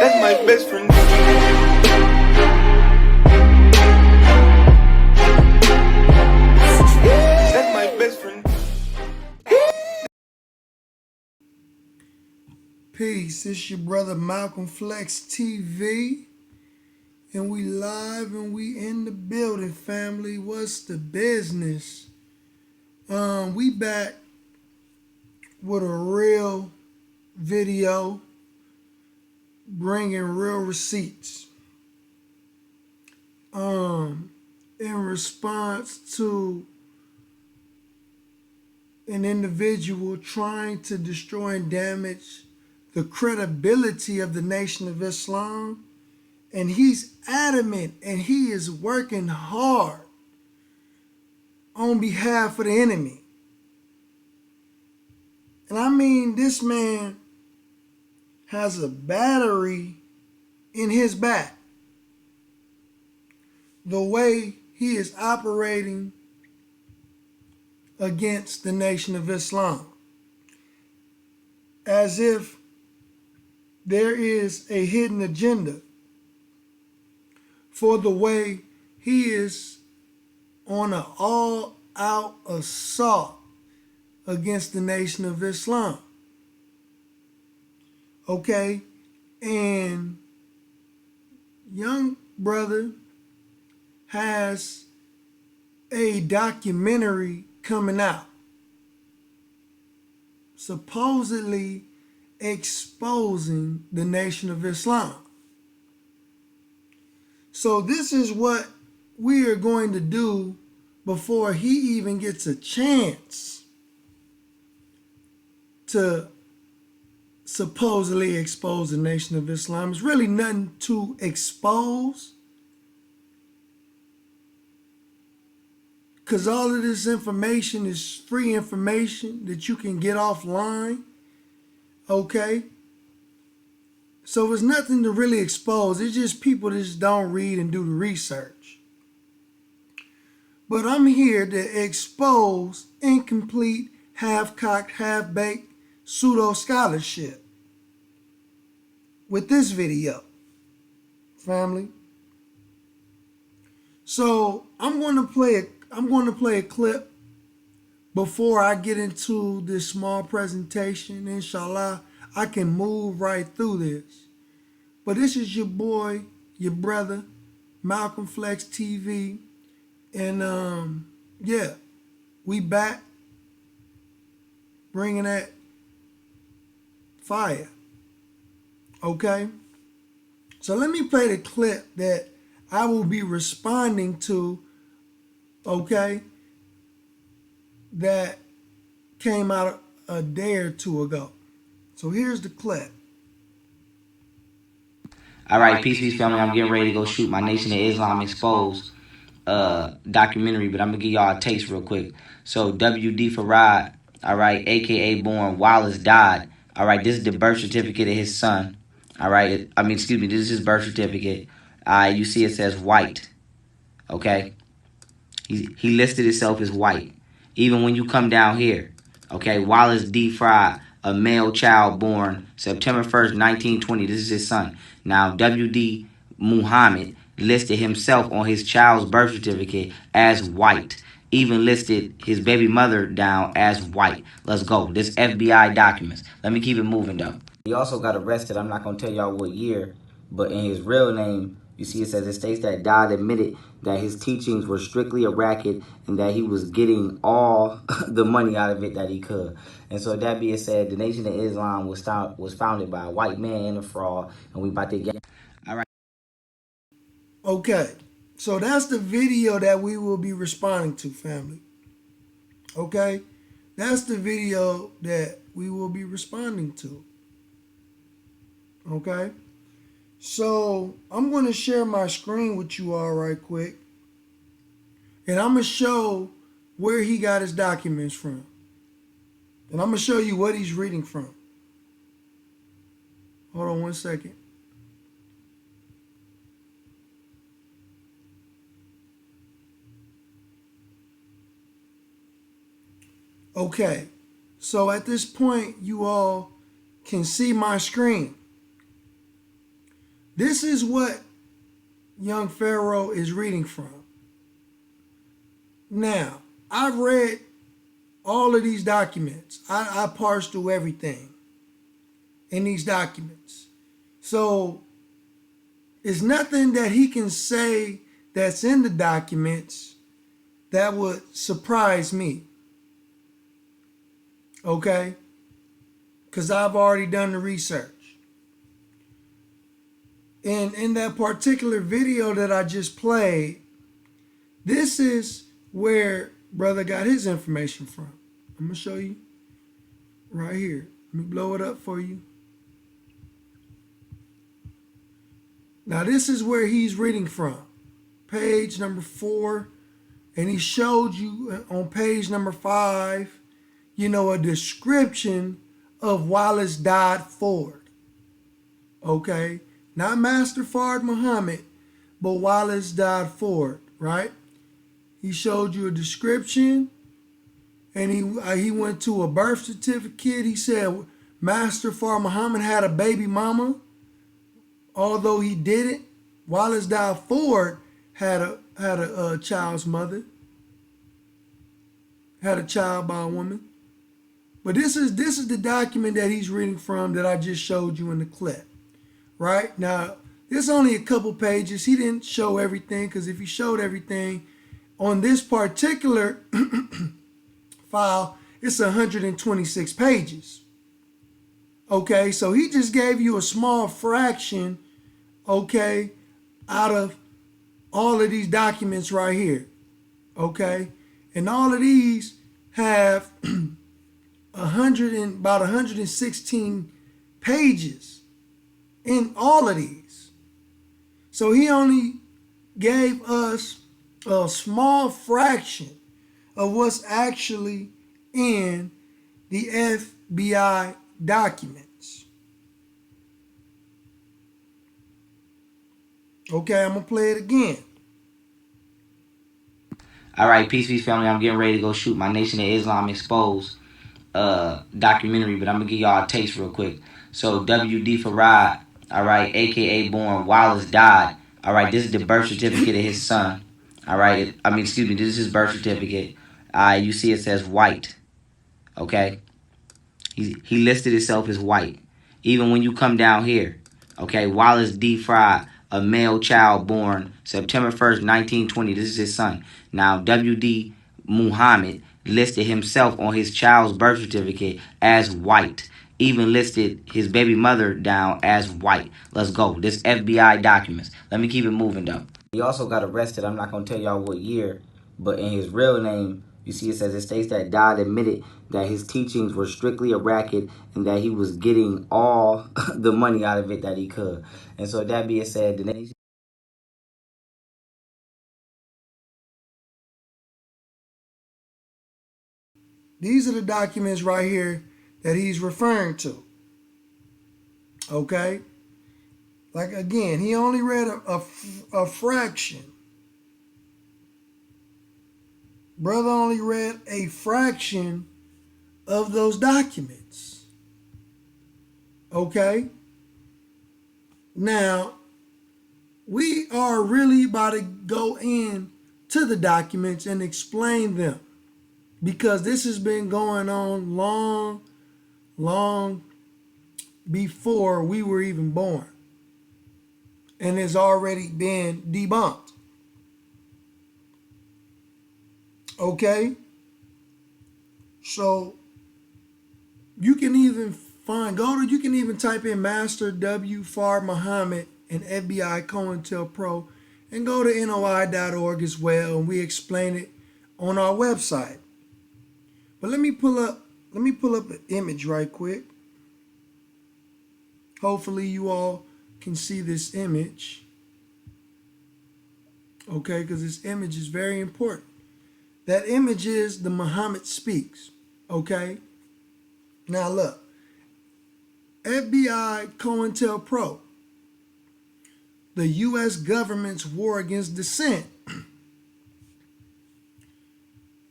That's my best friend. That's my best friend. Peace, it's your brother Malcolm Flex TV, and we live and we in the building, family. What's the business? We back with a real video, bringing real receipts. In response to an individual trying to destroy and damage the credibility of the Nation of Islam. And he's adamant and he is working hard on behalf of the enemy. And I mean, this man has a battery in his back. The way he is operating against the Nation of Islam. As if there is a hidden agenda for the way he is on an all-out assault against the Nation of Islam. Okay? And young brother has a documentary coming out supposedly exposing the Nation of Islam. So this is what we are going to do before he even gets a chance to supposedly expose the Nation of Islam. It's really nothing to expose, because all of this information is free information that you can get offline. Okay? So it's nothing to really expose. It's just people that just don't read and do the research. But I'm here to expose incomplete, half-cocked, half-baked pseudo scholarship with this video, family. So I'm going to play a clip before I get into this small presentation. Inshallah, I can move right through this. But this is your boy, your brother, Malcolm Flex TV. And yeah, we back bringing that fire. Okay? So let me play the clip that I will be responding to, okay, that came out a day or two ago. So here's the clip. All right, peace, family. I'm getting ready to go shoot my Nation of Islam Exposed documentary, but I'm gonna give y'all a taste real quick. So WD Pharaoh, all right, aka Born Wallace died. All right, this is the birth certificate of his son. All right, this is his birth certificate. You see it says white. Okay, he listed himself as white. Even when you come down here, okay, Wallace D. Fry, a male child born September 1st, 1920. This is his son. Now, W.D. Muhammad listed himself on his child's birth certificate as white. Even listed his baby mother down as white. Let's go. This FBI documents. Let me keep it moving, though. He also got arrested. I'm not going to tell y'all what year, but in his real name, you see it states that Dodd admitted that his teachings were strictly a racket and that he was getting all the money out of it that he could. And so that being said, the Nation of Islam was founded by a white man and a fraud, and we about to get... All right. Okay, so that's the video that we will be responding to, family. Okay, that's the video that we will be responding to. Okay, so I'm going to share my screen with you all right quick, and I'm going to show where he got his documents from, and I'm going to show you what he's reading from. Hold on one second. Okay, so at this point, you all can see my screen. This is what Young Pharaoh is reading from. Now, I've read all of these documents. I parsed through everything in these documents. So, it's nothing that he can say that's in the documents that would surprise me. Okay? Because I've already done the research. And in that particular video that I just played, this is where brother got his information from. I'm going to show you right here. Let me blow it up for you. Now this is where he's reading from. Page number 4. And he showed you on page number 5, a description of Wallace Dodd Ford. Okay? Not Master Pharaoh Muhammad, but Wallace Dodd Ford, right? He showed you a description, and he went to a birth certificate. He said Master Pharaoh Muhammad had a baby mama, although he didn't. Wallace Dodd Ford had a child's mother, had a child by a woman. But this is the document that he's reading from that I just showed you in the clip. Right? Now, there's only a couple pages. He didn't show everything, because if he showed everything on this particular file, it's 126 pages. Okay, so he just gave you a small fraction, okay, out of all of these documents right here. Okay, and all of these have about 116 pages in all of these. So he only gave us a small fraction of what's actually in the FBI documents. Okay, I'm going to play it again. All right, peace, family. I'm getting ready to go shoot my Nation of Islam Exposed documentary, but I'm going to give y'all a taste real quick. So, WD Pharaoh, all right, a.k.a. born Wallace Dodd. All right, this is the birth certificate of his son. All right, this is his birth certificate. You see it says white. Okay, he listed himself as white. Even when you come down here, okay, Wallace D. Fry, a male child born September 1st, 1920. This is his son. Now, W.D. Muhammad listed himself on his child's birth certificate as white. Even listed his baby mother down as white. Let's go. This FBI documents. Let me keep it moving, though. He also got arrested. I'm not going to tell y'all what year, but in his real name, you see it states that Dodd admitted that his teachings were strictly a racket and that he was getting all the money out of it that he could. And so that being said, the nation... These are the documents right here that he's referring to. Okay? Like, again, he only read a fraction. Brother only read a fraction of those documents. Okay? Now, we are really about to go in to the documents and explain them, because this has been going on long before we were even born, and has already been debunked. Okay? So you can even you can even type in Master W. Pharaoh Muhammad and FBI COINTELPRO and go to NOI.org as well, and we explain it on our website. But let me pull up an image right quick. Hopefully you all can see this image. Okay, because this image is very important. That image is the Muhammad Speaks. Okay? Now look. FBI COINTELPRO. The U.S. government's war against dissent.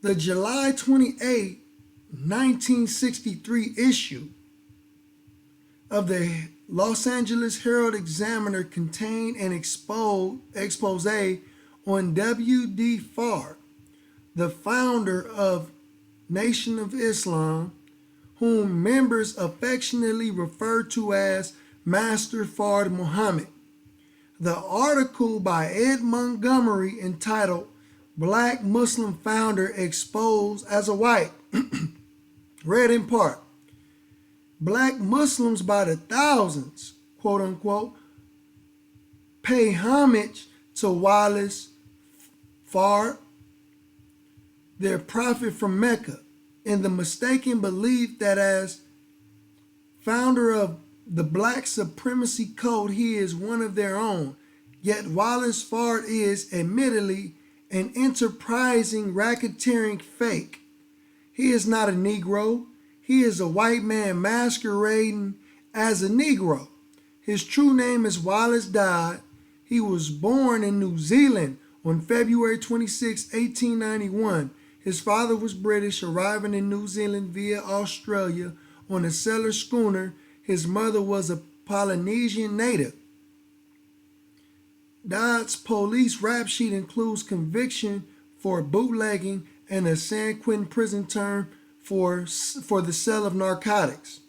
The July 28, 1963 issue of the Los Angeles Herald Examiner contained an expose on W.D. Farr, the founder of Nation of Islam, whom members affectionately refer to as Master Pharaoh Muhammad. The article by Ed Montgomery entitled Black Muslim Founder Exposed as a White read in part, Black Muslims by the thousands, quote unquote, pay homage to Wallace Farr, their prophet from Mecca, in the mistaken belief that as founder of the Black Supremacy Code, he is one of their own. Yet Wallace Farr is, admittedly, an enterprising racketeering fake. He is not a Negro. He is a white man masquerading as a Negro. His true name is Wallace Dodd. He was born in New Zealand on February 26, 1891. His father was British, arriving in New Zealand via Australia on a sailor schooner. His mother was a Polynesian native. Dodd's police rap sheet includes conviction for bootlegging and a San Quentin prison term for the sale of narcotics.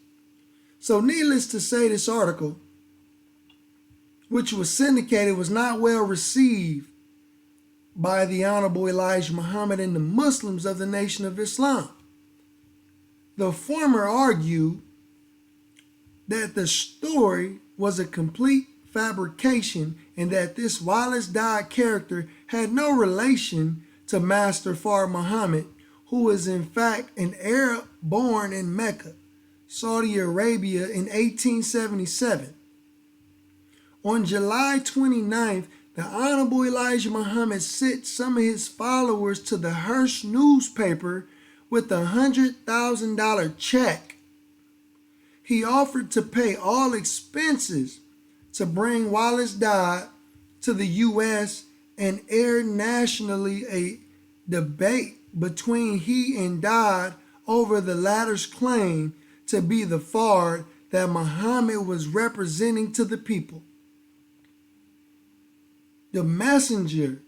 So needless to say, this article, which was syndicated, was not well received by the Honorable Elijah Muhammad and the Muslims of the Nation of Islam. The former argued that the story was a complete fabrication and that this Wallace Dodd character had no relation to Master Pharaoh Muhammad, who is in fact an Arab born in Mecca, Saudi Arabia in 1877. On July 29th, the Honorable Elijah Muhammad sent some of his followers to the Hearst newspaper with a $100,000 check. He offered to pay all expenses to bring Wallace Dodd to the U.S. and air nationally a debate between he and Dodd over the latter's claim to be the Pharaoh that Muhammad was representing to the people. The messenger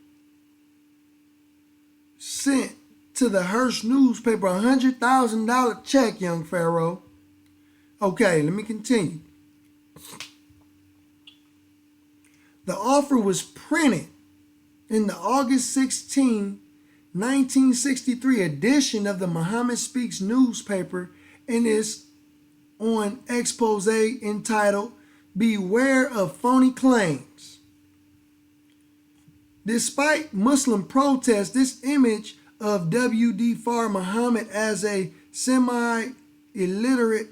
sent to the Hearst newspaper a $100,000 check, Young Pharaoh. Okay, let me continue. The offer was printed in the August 16, 1963 edition of the Muhammad Speaks newspaper and is on expose entitled Beware of Phony Claims. Despite Muslim protests, this image of W.D. Pharaoh Muhammad as a semi-illiterate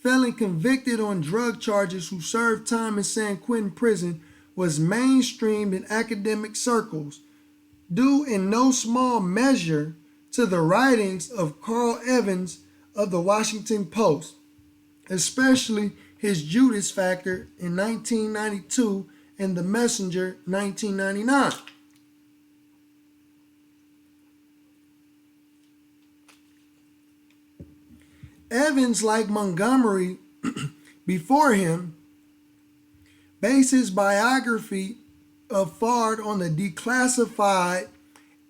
felon convicted on drug charges who served time in San Quentin prison was mainstreamed in academic circles, due in no small measure to the writings of Carl Evans of the Washington Post, especially his Judas Factor in 1992 and The Messenger 1999. Evans, like Montgomery before him, based his biography of Pharaoh on the declassified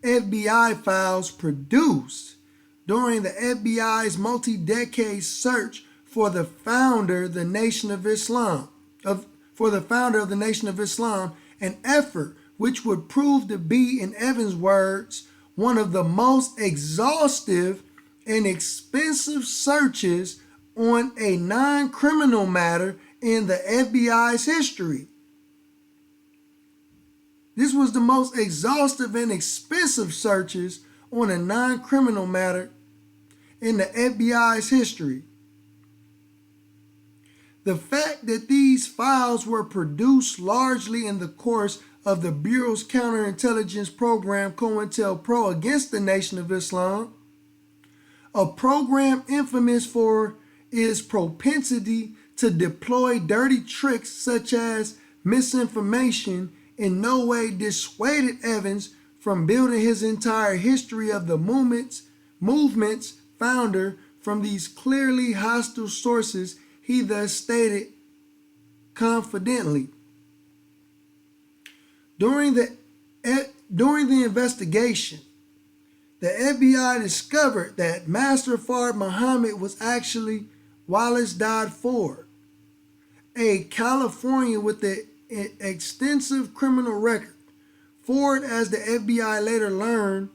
FBI files produced during the FBI's multi-decade search for the founder of the Nation of Islam, an effort which would prove to be, in Evans' words, one of the most exhaustive and expensive searches on a non-criminal matter in the FBI's history. This was the most exhaustive and expensive searches on a non-criminal matter in the FBI's history. The fact that these files were produced largely in the course of the Bureau's counterintelligence program COINTELPRO against the Nation of Islam, a program infamous for its propensity to deploy dirty tricks such as misinformation, in no way dissuaded Evans from building his entire history of the movement's founder from these clearly hostile sources. He thus stated confidently. During the investigation, the FBI discovered that Master Pharaoh Muhammad was actually Wallace Dodd Ford, a Californian with an extensive criminal record. Ford, as the FBI later learned,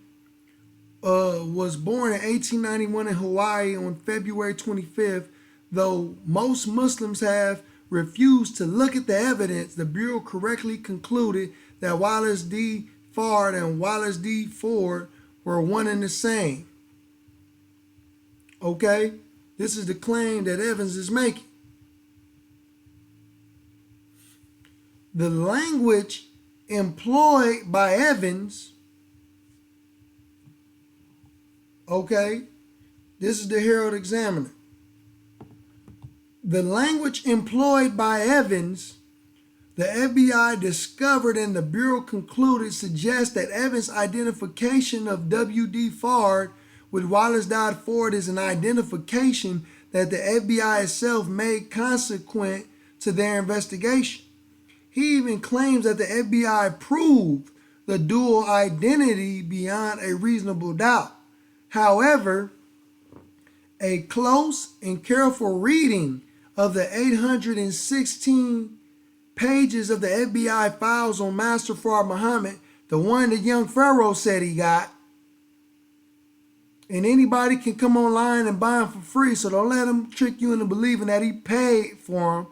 was born in 1891 in Hawaii on February 25th. Though most Muslims have refused to look at the evidence, the Bureau correctly concluded that Wallace D. Fard and Wallace D. Ford were one and the same. Okay? This is the claim that Evans is making. The language employed by Evans, okay, this is the Herald Examiner. The language employed by Evans, the FBI discovered and the Bureau concluded, suggests that Evans' identification of W.D. Fard with Wallace Dodd Ford is an identification that the FBI itself made consequent to their investigation. He even claims that the FBI proved the dual identity beyond a reasonable doubt. However, a close and careful reading of the 816 pages of the FBI files on Master Pharaoh Muhammad, the one that Young Pharaoh said he got, and anybody can come online and buy them for free, so don't let him trick you into believing that he paid for them.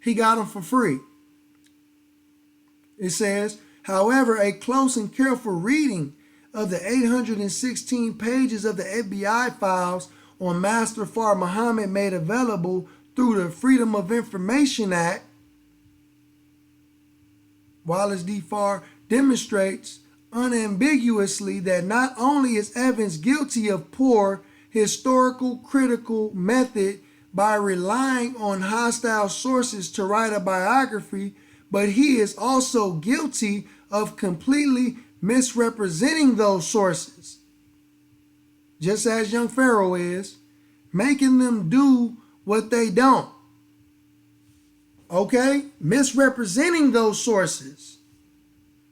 He got them for free. It says, however, a close and careful reading of the 816 pages of the FBI files on Master Pharaoh Muhammad made available through the Freedom of Information Act, Wallace D. Fard, demonstrates unambiguously that not only is Evans guilty of poor historical critical method by relying on hostile sources to write a biography, but he is also guilty of completely misrepresenting those sources, just as Young Pharaoh is, making them do what they don't. Okay? Misrepresenting those sources,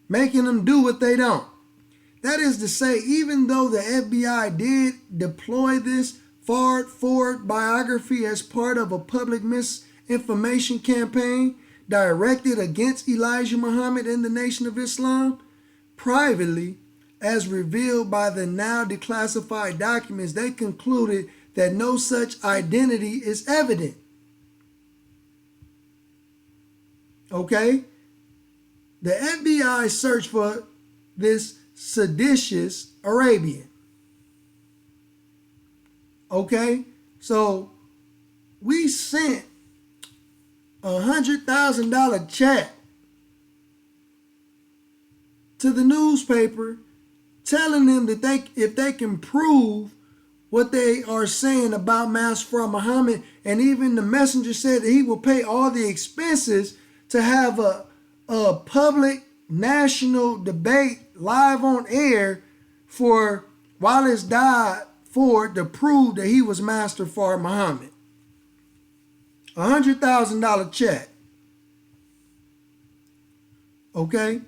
making them do what they don't. That is to say, even though the FBI did deploy this Ford biography as part of a public misinformation campaign directed against Elijah Muhammad and the Nation of Islam, privately, as revealed by the now declassified documents, they concluded that no such identity is evident. Okay? The FBI searched for this seditious Arabian. Okay? So we sent $100,000 check to the newspaper telling them that if they can prove what they are saying about Master Pharaoh Muhammad, and even the messenger said that he will pay all the expenses to have a public national debate live on air for Wallace Dodd Ford to prove that he was Master Pharaoh Muhammad. $100,000 check. Okay?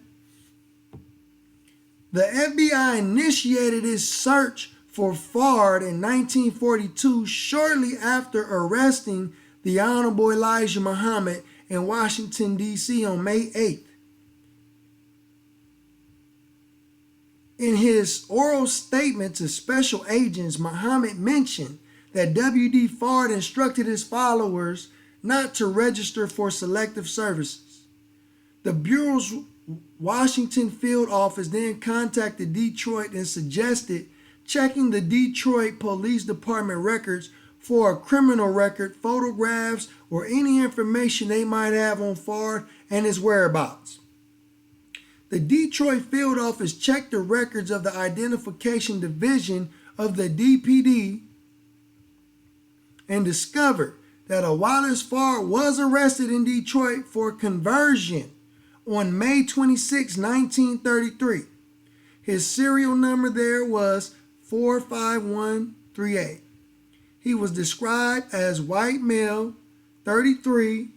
The FBI initiated its search for Fard in 1942, shortly after arresting the Honorable Elijah Muhammad in Washington, D.C. on May 8th. In his oral statement to special agents, Muhammad mentioned that W.D. Fard instructed his followers not to register for selective services. The Bureau's Washington field office then contacted Detroit and suggested checking the Detroit Police Department records for a criminal record, photographs, or any information they might have on Fard and his whereabouts. The Detroit field office checked the records of the Identification Division of the DPD and discovered that a Wallace Fard was arrested in Detroit for conversion on May 26, 1933. His serial number there was 45138. He was described as white male, 33,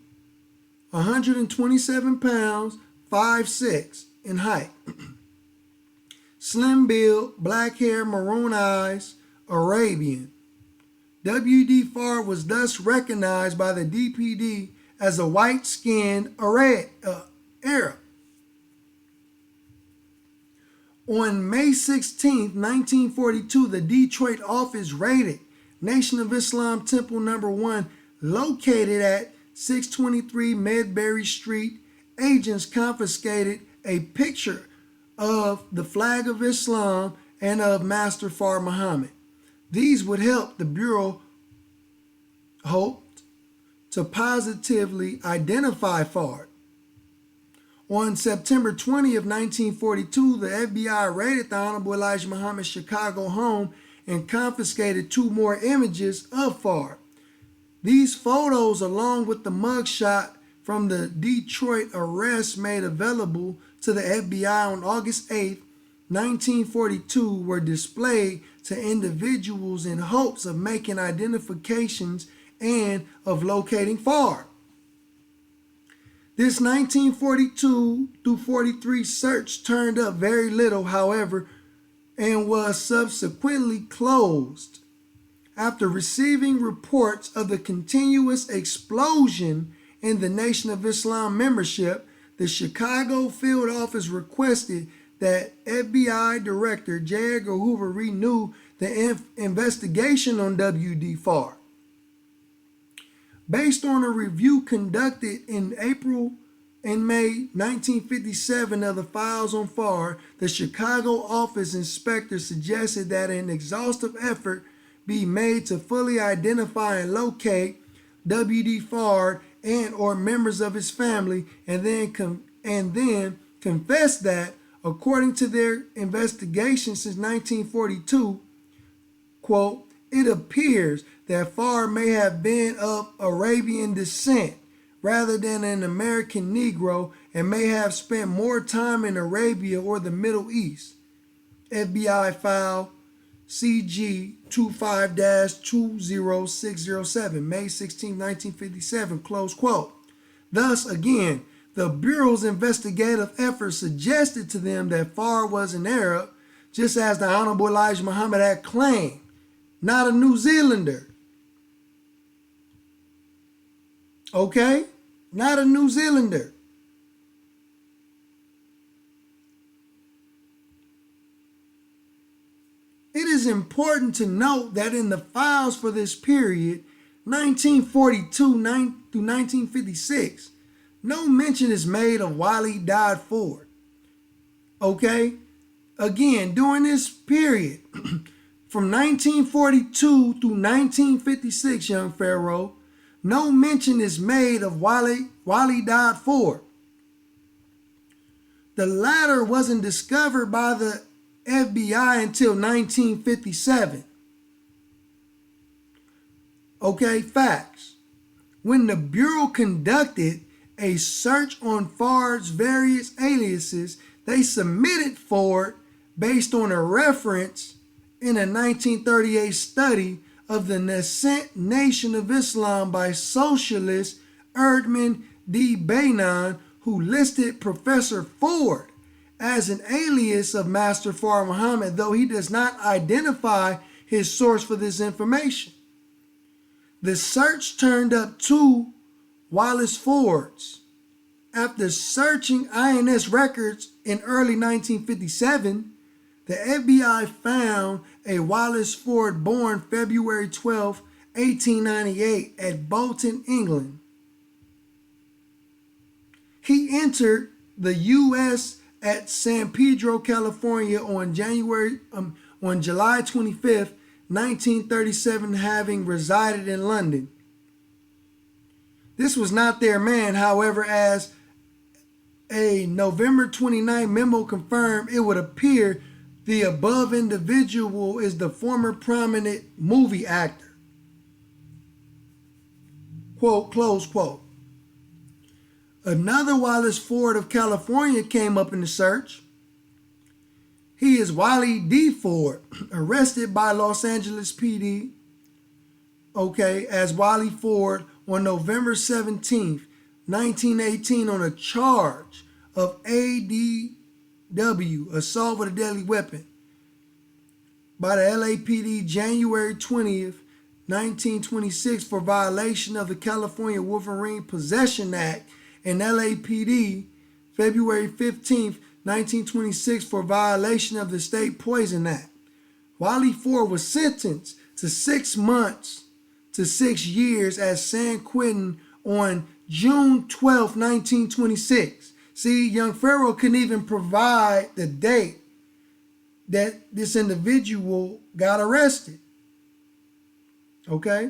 127 pounds, 5'6" in height. Slim build, black hair, maroon eyes, Arabian. W.D. Pharaoh was thus recognized by the DPD as a white-skinned Arab. On May 16, 1942, the Detroit office raided Nation of Islam Temple No. 1, located at 623 Medbury Street. Agents confiscated a picture of the flag of Islam and of Master Pharaoh Muhammad. These would help the Bureau hoped to positively identify Pharaoh. On September 20 of 1942, the FBI raided the Honorable Elijah Muhammad's Chicago home and confiscated 2 more images of Pharaoh. These photos, along with the mugshot from the Detroit arrest made available to the FBI on August 8, 1942, were displayed to individuals in hopes of making identifications and of locating Pharaoh. This 1942 through 43 search turned up very little, however, and was subsequently closed. After receiving reports of the continuous explosion in the Nation of Islam membership, the Chicago field office requested that FBI Director J. Edgar Hoover renew the investigation on W.D. Pharaoh. Based on a review conducted in April and May 1957 of the files on Pharaoh, the Chicago office inspector suggested that an exhaustive effort be made to fully identify and locate W.D. Pharaoh and or members of his family, and then confess that, according to their investigation since 1942, quote, it appears that Pharaoh may have been of Arabian descent rather than an American Negro and may have spent more time in Arabia or the Middle East. FBI file CG 25-20607, May 16, 1957, close quote. Thus, again, the Bureau's investigative efforts suggested to them that Pharaoh was an Arab, just as the Honorable Elijah Muhammad had claimed, not a New Zealander. Okay? Not a New Zealander. It is important to note that in the files for this period, 1942 through 1956, no mention is made of Wally Dodd Ford. Okay? Again, during this period, from 1942 through 1956, Young Pharaoh, no mention is made of Wally Dodd Ford. The latter wasn't discovered by the FBI until 1957. Okay, facts. When the Bureau conducted a search on Pharaoh's various aliases, they submitted Ford based on a reference in a 1938 study of the nascent Nation of Islam by socialist Erdman D. Beynon, who listed Professor Ford as an alias of Master Pharaoh Muhammad, though he does not identify his source for this information. The search turned up 2 Wallace Fords. After searching INS records in early 1957, the FBI found a Wallace Ford born February 12, 1898 at Bolton, England. He entered the U.S. at San Pedro, California on July 25th, 1937, having resided in London. This was not their man, however, as a November 29 memo confirmed, it would appear the above individual is the former prominent movie actor. Quote, close quote. Another Wallace Ford of California came up in the search. He is Wally D. Ford, arrested by Los Angeles PD, as Wally Ford on November 17th, 1918 on a charge of ADW, assault with a deadly weapon, by the LAPD January 20th, 1926 for violation of the California Wolverine Possession Act, and LAPD February 15th, 1926 for violation of the State Poison Act. Wiley Ford was sentenced to 6 months to 6 years at San Quentin on June 12, 1926. See, Young Pharaoh couldn't even provide the date that this individual got arrested. Okay?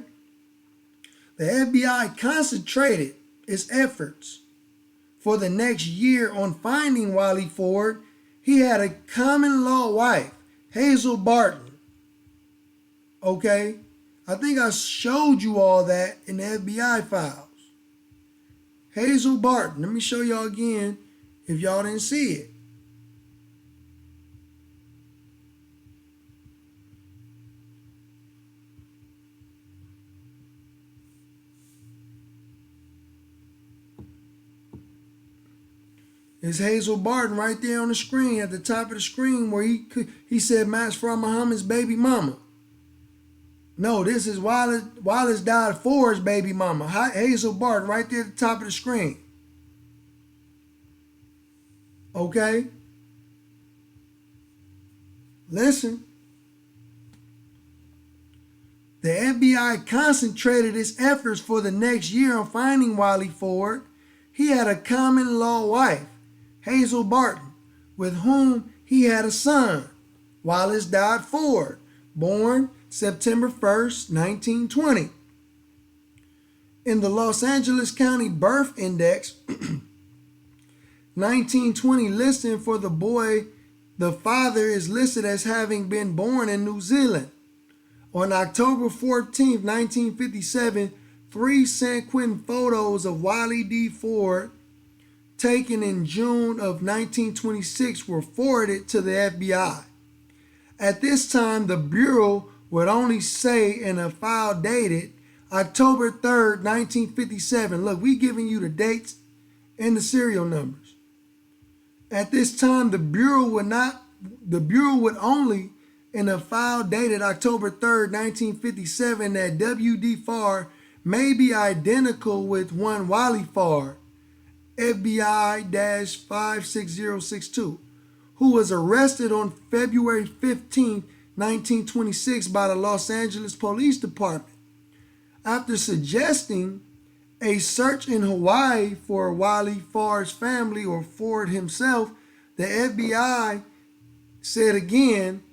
The FBI concentrated its efforts for the next year on finding Wiley Ford. He had a common law wife, Hazel Barton. Okay? I think I showed you all that in the FBI files. Hazel Barton. Let me show y'all again if y'all didn't see it. It's Hazel Barton right there on the screen, at the top of the screen, where he said Pharaoh Muhammad's baby mama. No, this is Wallace died Ford's baby mama. Hazel Barton right there at the top of the screen. Okay? Listen. The FBI concentrated its efforts for the next year on finding Wiley Ford. He had a common law wife, Hazel Barton, with whom he had a son, Wallace died Ford, born September 1st, 1920. In the Los Angeles County Birth Index, 1920 listing for the boy, the father is listed as having been born in New Zealand. On October 14th, 1957, 3 San Quentin photos of Wiley D. Ford taken in June of 1926 were forwarded to the FBI. At this time, the Bureau would only say in a file dated October 3rd, 1957. Look, we giving you the dates and the serial numbers. At this time, the Bureau would only in a file dated October 3rd, 1957 that W.D. Farr may be identical with one Wiley Farr, FBI-56062, who was arrested on February 15, 1926 by the Los Angeles Police Department. After suggesting a search in Hawaii for Wiley Farr's family or Ford himself, the FBI said again,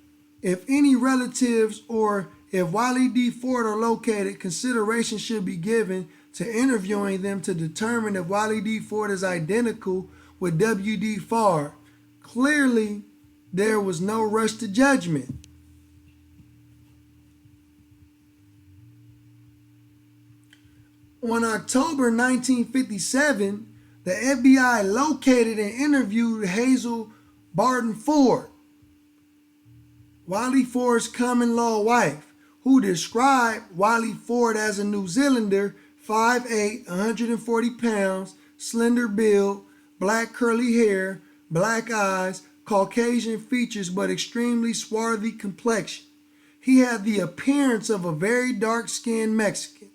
if any relatives or if Wiley D. Ford are located, consideration should be given to interviewing them to determine if Wiley D. Ford is identical with W.D. Farr. Clearly, there was no rush to judgment. On October 1957, the FBI located and interviewed Hazel Barton Ford, Wiley Ford's common law wife, who described Wiley Ford as a New Zealander, 5'8", 140 pounds, slender build, black curly hair, black eyes, Caucasian features, but extremely swarthy complexion. He had the appearance of a very dark-skinned Mexican.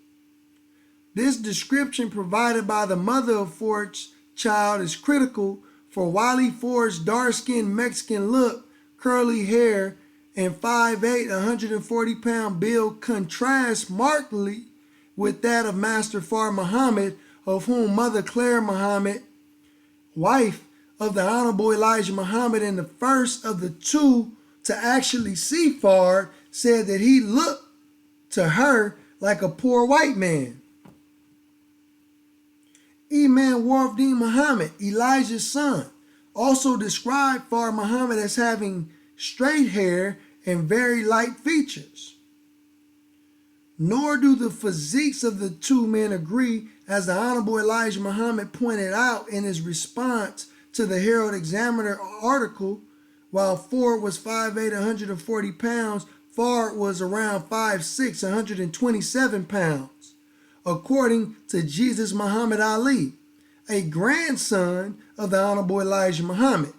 This description provided by the mother of Ford's child is critical for Wiley Ford's dark-skinned Mexican look, curly hair, and 5'8", 140-pound build contrasts markedly with that of Master Pharaoh Muhammad, of whom Mother Claire Muhammad, wife of the Honorable Elijah Muhammad and the first of the two to actually see Pharaoh, said that he looked to her like a poor white man. Imam Warfdeen Muhammad, Elijah's son, also described Pharaoh Muhammad as having straight hair and very light features. Nor do the physiques of the two men agree, as the Honorable Elijah Muhammad pointed out in his response to the Herald Examiner article. While Ford was 5'8", 140 pounds, Ford was around 5'6", 127 pounds. according to Jesus Muhammad Ali, a grandson of the Honorable Elijah Muhammad.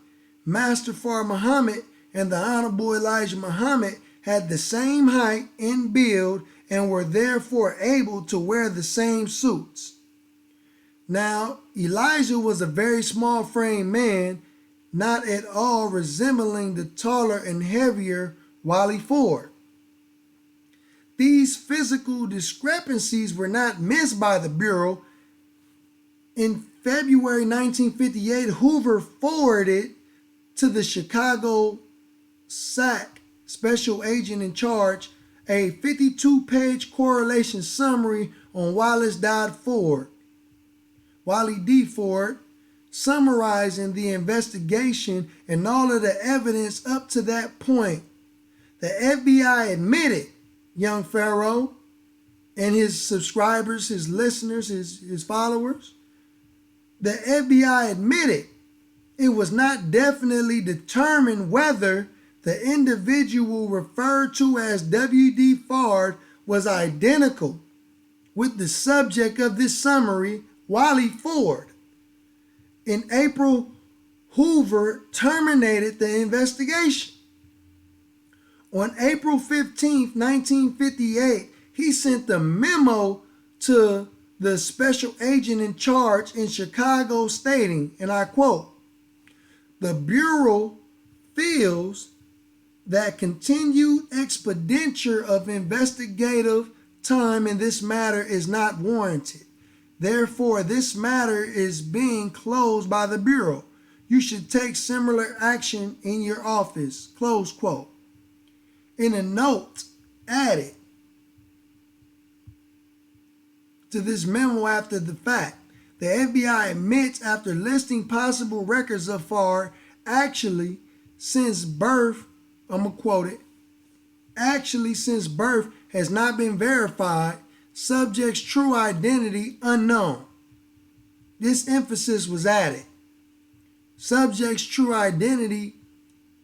Master Pharaoh Muhammad and the Honorable Elijah Muhammad had the same height and build and were therefore able to wear the same suits. Now, Elijah was a very small framed man, not at all resembling the taller and heavier Wally Ford. These physical discrepancies were not missed by the Bureau. In February 1958, Hoover forwarded to the Chicago SAC, Special Agent in Charge, a 52-page correlation summary on Wally D. Ford, summarizing the investigation and all of the evidence up to that point. The FBI admitted Young Pharaoh and his subscribers, his listeners, his followers. The FBI admitted it was not definitely determined whether the individual referred to as W.D. Ford was identical with the subject of this summary, Wally Ford. In April, Hoover terminated the investigation. On April 15, 1958, he sent a memo to the special agent in charge in Chicago stating, and I quote, "The Bureau feels that continued expenditure of investigative time in this matter is not warranted. Therefore, this matter is being closed by the Bureau. You should take similar action in your office," close quote. In a note added to this memo after the fact, the FBI admits after listing possible records of Ford, actually since birth, I'm going to quote it, actually since birth has not been verified, subject's true identity unknown. This emphasis was added. Subject's true identity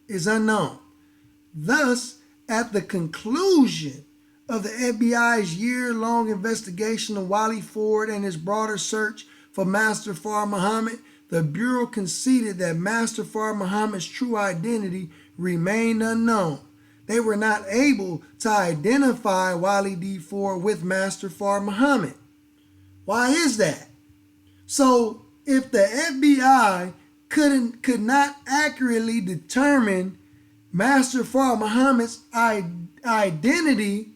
is unknown. Thus, at the conclusion of the FBI's year-long investigation of Wally Ford and his broader search for Master Pharaoh Muhammad, the Bureau conceded that Master Pharaoh Muhammad's true identity remained unknown. They were not able to identify Wally D. Ford with Master Pharaoh Muhammad. Why is that? So, if the FBI could not accurately determine Master Pharaoh Muhammad's identity,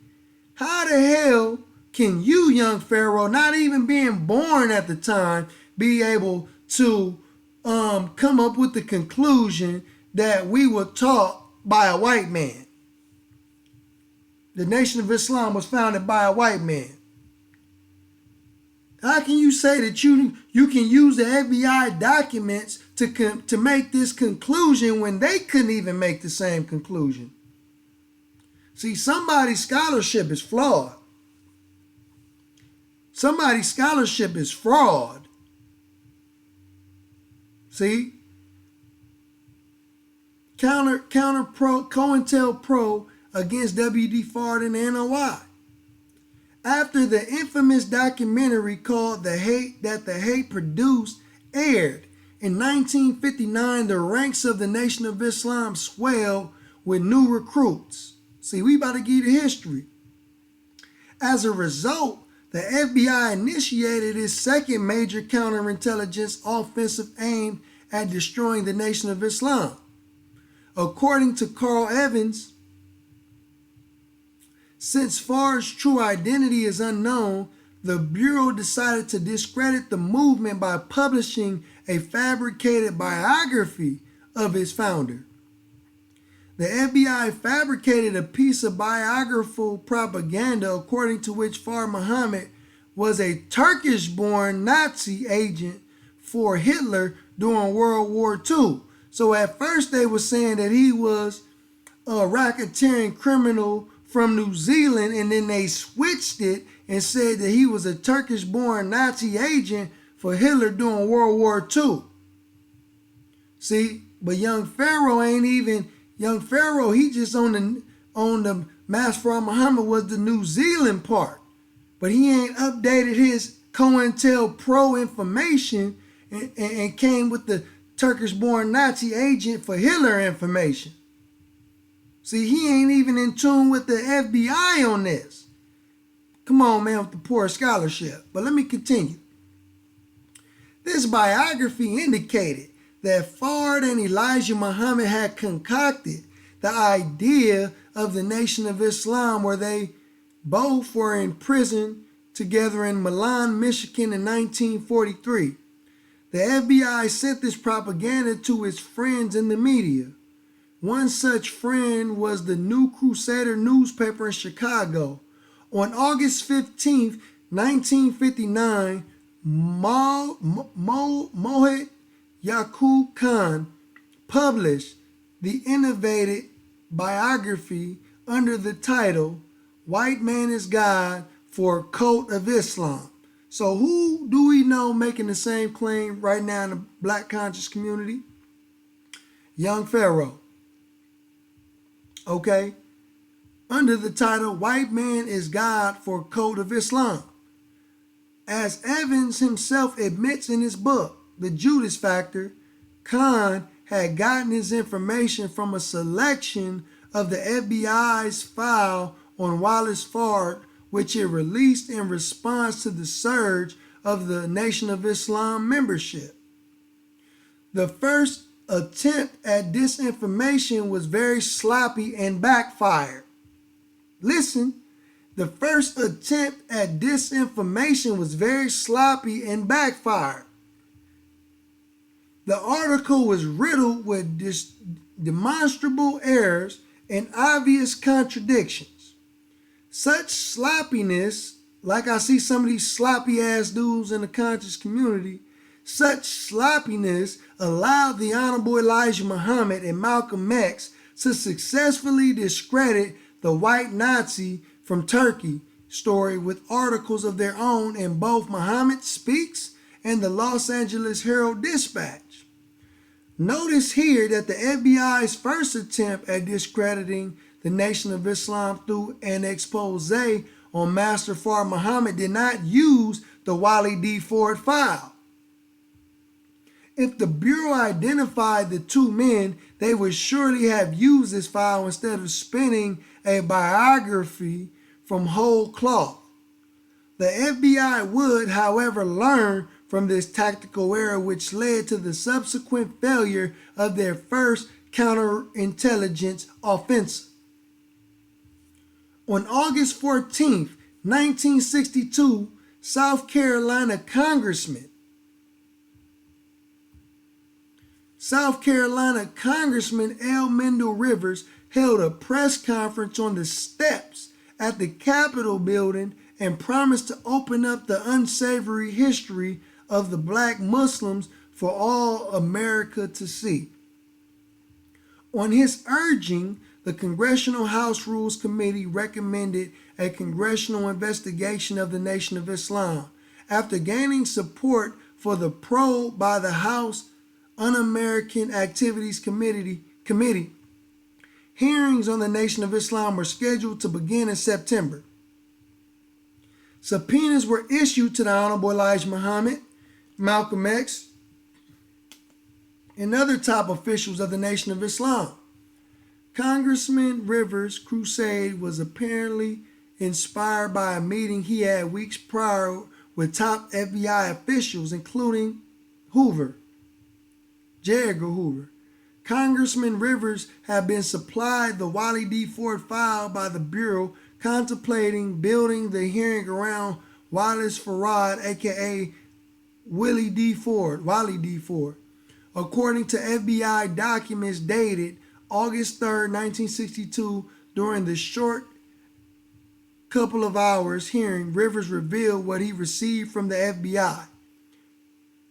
how the hell can you, Young Pharaoh, not even being born at the time, be able to come up with the conclusion that we were taught by a white man? The Nation of Islam was founded by a white man. How can you say that you can use the FBI documents to make this conclusion when they couldn't even make the same conclusion? See, somebody's scholarship is flawed. Somebody's scholarship is fraud. See? COINTELPRO against W.D. Ford and the NOI. After the infamous documentary called The Hate That the Hate Produced aired in 1959, the ranks of the Nation of Islam swelled with new recruits. See, we about to give you the history. As a result, the FBI initiated its second major counterintelligence offensive aimed at destroying the Nation of Islam. According to Carl Evans, since Fard's true identity is unknown, the Bureau decided to discredit the movement by publishing a fabricated biography of its founder. The FBI fabricated a piece of biographical propaganda according to which Pharaoh Muhammad was a Turkish-born Nazi agent for Hitler during World War II. So at first they were saying that he was a racketeering criminal from New Zealand, and then they switched it and said that he was a Turkish-born Nazi agent for Hitler during World War II. See, but Young Pharaoh, he just on the Master Pharaoh Muhammad was the New Zealand part. but he ain't updated his COINTELPRO information and came with the Turkish-born Nazi agent for Hitler information. See, he ain't even in tune with the FBI on this. Come on, man, with the poor scholarship. But let me continue. This biography indicated that Pharaoh and Elijah Muhammad had concocted the idea of the Nation of Islam, where they both were imprisoned together in Milan, Michigan in 1943. The FBI sent this propaganda to its friends in the media. One such friend was the New Crusader newspaper in Chicago. On August 15th, 1959, Mohit Yaqub Khan published the innovative biography under the title White Man is God for Cult of Islam. So who do we know making the same claim right now in the black conscious community? Young Pharaoh. Okay? Under the title White Man is God for Cult of Islam. As Evans himself admits in his book, The Judas Factor, Khan had gotten his information from a selection of the FBI's file on Wallace Fard, which it released in response to the surge of the Nation of Islam membership. The first attempt at disinformation was very sloppy and backfired. Listen, the first attempt at disinformation was very sloppy and backfired. The article was riddled with demonstrable errors and obvious contradictions. Such sloppiness, like I see some of these sloppy ass dudes in the conscious community, such sloppiness allowed the Honorable Elijah Muhammad and Malcolm X to successfully discredit the white Nazi from Turkey story with articles of their own in both Muhammad Speaks and the Los Angeles Herald-Dispatch. Notice here that the FBI's first attempt at discrediting the Nation of Islam through an expose on Master Pharaoh Muhammad did not use the Wally D. Ford file. If the Bureau identified the two men, they would surely have used this file instead of spinning a biography from whole cloth. The FBI would, however, learn from this tactical error, which led to the subsequent failure of their first counterintelligence offensive. On August 14th, 1962, South Carolina Congressman L. Mendel Rivers held a press conference on the steps at the Capitol building and promised to open up the unsavory history of the black Muslims for all America to see. On his urging, the Congressional House Rules Committee recommended a congressional investigation of the Nation of Islam. After gaining support for the probe by the House Un-American Activities Committee, hearings on the Nation of Islam were scheduled to begin in September. Subpoenas were issued to the Honorable Elijah Muhammad, Malcolm X, and other top officials of the Nation of Islam. Congressman Rivers' crusade was apparently inspired by a meeting he had weeks prior with top FBI officials, including J. Edgar Hoover. Congressman Rivers had been supplied the Wally D. Ford file by the Bureau, contemplating building the hearing around Wallace Farad, aka Wally D. Ford. According to FBI documents dated August 3rd, 1962, during the short couple of hours hearing, Rivers revealed what he received from the FBI.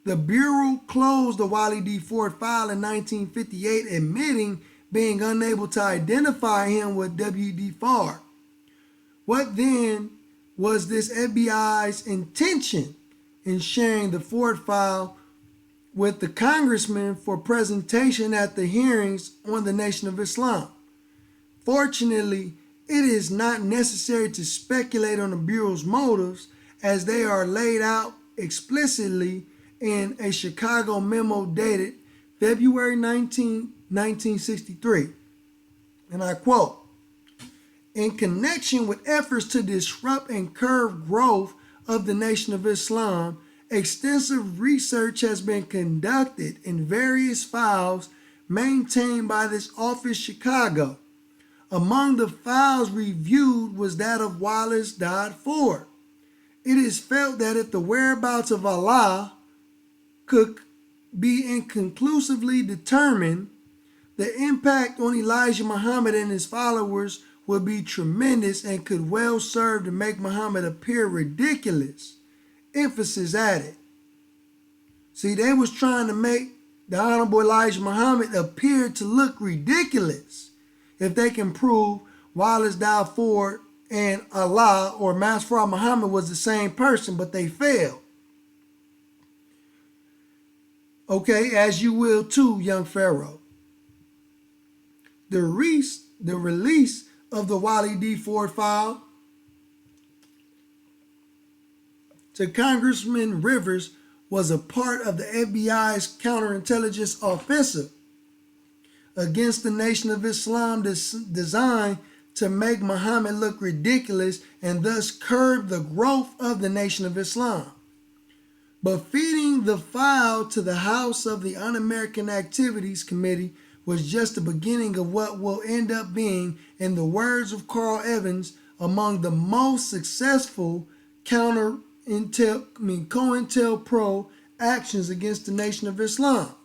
The Bureau closed the Wally D. Ford file in 1958, admitting being unable to identify him with W.D. Fard. What then was this FBI's intention in sharing the Ford file with the congressman for presentation at the hearings on the Nation of Islam? Fortunately, It is not necessary to speculate on the Bureau's motives as they are laid out explicitly in a Chicago memo dated February 19, 1963. And I quote, "In connection with efforts to disrupt and curb growth of the Nation of Islam, extensive research has been conducted in various files maintained by this office Chicago. Among the files reviewed was that of Wallace Ford. It is felt that if the whereabouts of Allah could be inconclusively determined, the impact on Elijah Muhammad and his followers would be tremendous and could well serve to make Muhammad appear ridiculous." Emphasis added. See, they was trying to make the Honorable Elijah Muhammad appear to look ridiculous if they can prove Wallace Ford and Allah or Master Pharaoh Muhammad was the same person, but they failed. Okay, as you will too, Young Pharaoh. The release of the Wally D. Ford file to Congressman Rivers was a part of the FBI's counterintelligence offensive against the Nation of Islam designed to make Muhammad look ridiculous and thus curb the growth of the Nation of Islam. But feeding the file to the House of the Un-American Activities Committee was just the beginning of what will end up being, in the words of Carl Evans, among the most successful COINTELPRO actions against the Nation of Islam.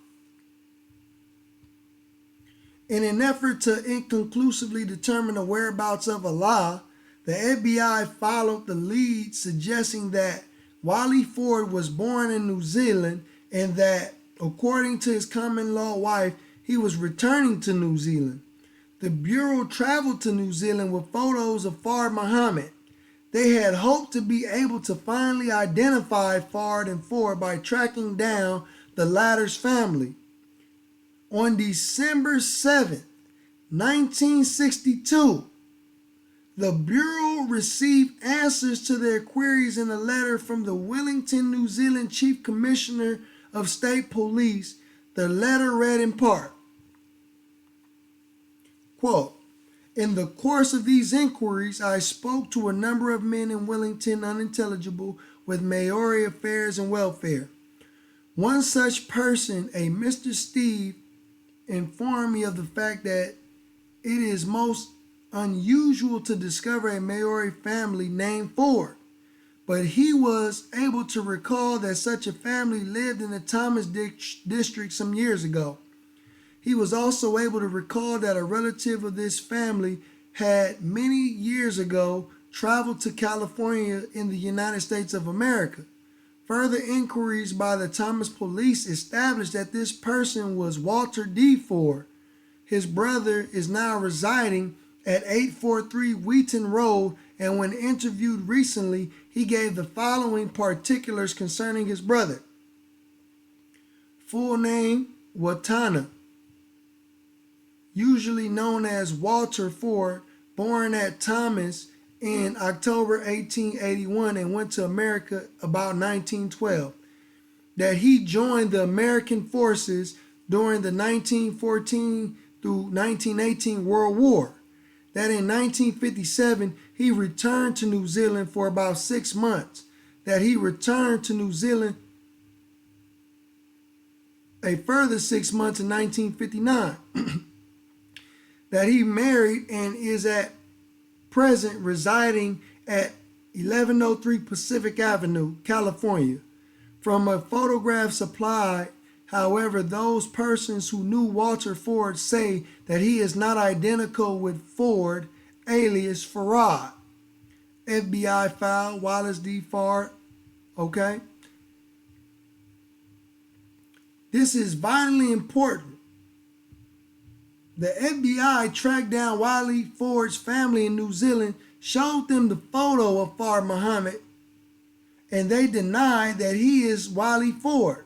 In an effort to inconclusively determine the whereabouts of Allah, the FBI followed the lead, suggesting that Wally Ford was born in New Zealand and that, according to his common law wife, he was returning to New Zealand. The Bureau traveled to New Zealand with photos of Pharaoh Muhammad. They had hoped to be able to finally identify Pharaoh and Ford by tracking down the latter's family. On December 7, 1962, the Bureau received answers to their queries in a letter from the Wellington, New Zealand Chief Commissioner of State Police. The letter read in part, quote, "In the course of these inquiries, I spoke to a number of men in Wellington unintelligible with Maori affairs and welfare. One such person, a Mr. Steve, informed me of the fact that it is most unusual to discover a Maori family named Ford, but he was able to recall that such a family lived in the Thomas district some years ago. He was also able to recall that a relative of this family had many years ago traveled to California in the United States of America. Further inquiries by the Thomas police established that this person was Walter D. Ford. His brother is now residing at 843 Wheaton Road, and when interviewed recently, he gave the following particulars concerning his brother. Full name, Watana, usually known as Walter Ford, born at Thomas in October 1881 and went to America about 1912. That he joined the American forces during the 1914 through 1918 World War. That in 1957 he returned to New Zealand for about 6 months. That he returned to New Zealand a further 6 months in 1959. That he married and is at present residing at 1103 Pacific Avenue, California. From a photograph supplied, however, those persons who knew Walter Ford say that he is not identical with Ford, alias Pharaoh. FBI file, Wallace D. Ford. Okay? This is vitally important. The FBI tracked down Wally Ford's family in New Zealand, showed them the photo of Pharaoh Muhammad, and they denied that he is Wally Ford.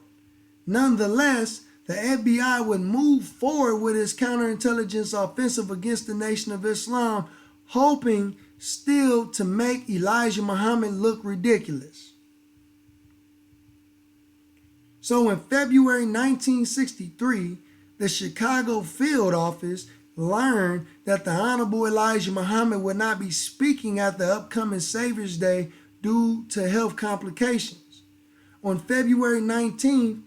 Nonetheless, the FBI would move forward with its counterintelligence offensive against the Nation of Islam hoping still to make Elijah Muhammad look ridiculous. So in February 1963, the Chicago field office learned that the Honorable Elijah Muhammad would not be speaking at the upcoming Savior's Day due to health complications. On February 19th,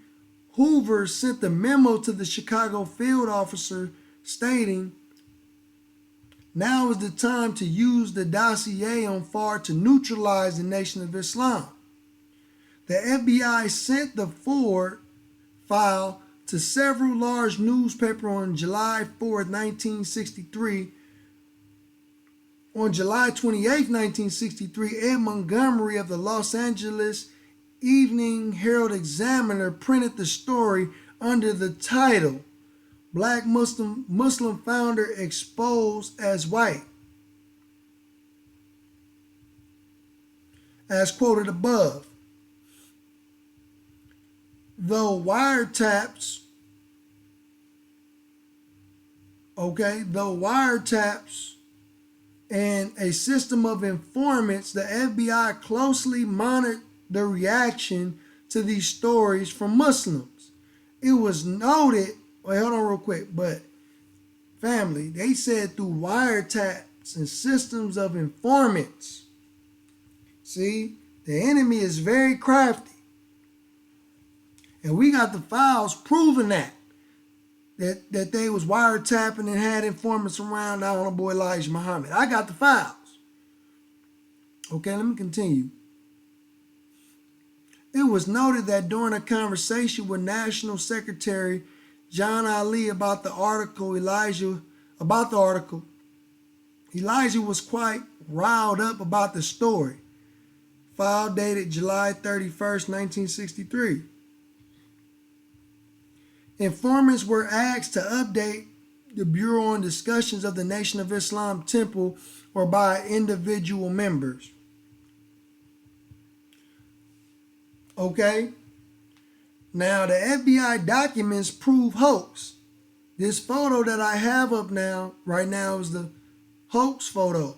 Hoover sent a memo to the Chicago field officer stating, "Now is the time to use the dossier on Farr to neutralize the Nation of Islam." The FBI sent the Ford file to several large newspapers on July 4, 1963. On July 28, 1963, Ed Montgomery of the Los Angeles Evening Herald Examiner printed the story under the title, "Black Muslim Founder Exposed as White," as quoted above. The wiretaps and a system of informants, the FBI closely monitored the reaction to these stories from Muslims. It was noted, wait, hold on real quick, but family, they said through wiretaps and systems of informants. See, the enemy is very crafty. And we got the files proving that they was wiretapping and had informants around the Honorable Elijah Muhammad. I got the files. Okay, let me continue. It was noted that during a conversation with National Secretary John Ali about the article, Elijah was quite riled up about the story. File dated July 31st, 1963. Informants were asked to update the Bureau on discussions of the Nation of Islam temple or by individual members. Okay? Now, the FBI documents prove hoax. This photo that I have up right now is the hoax photo.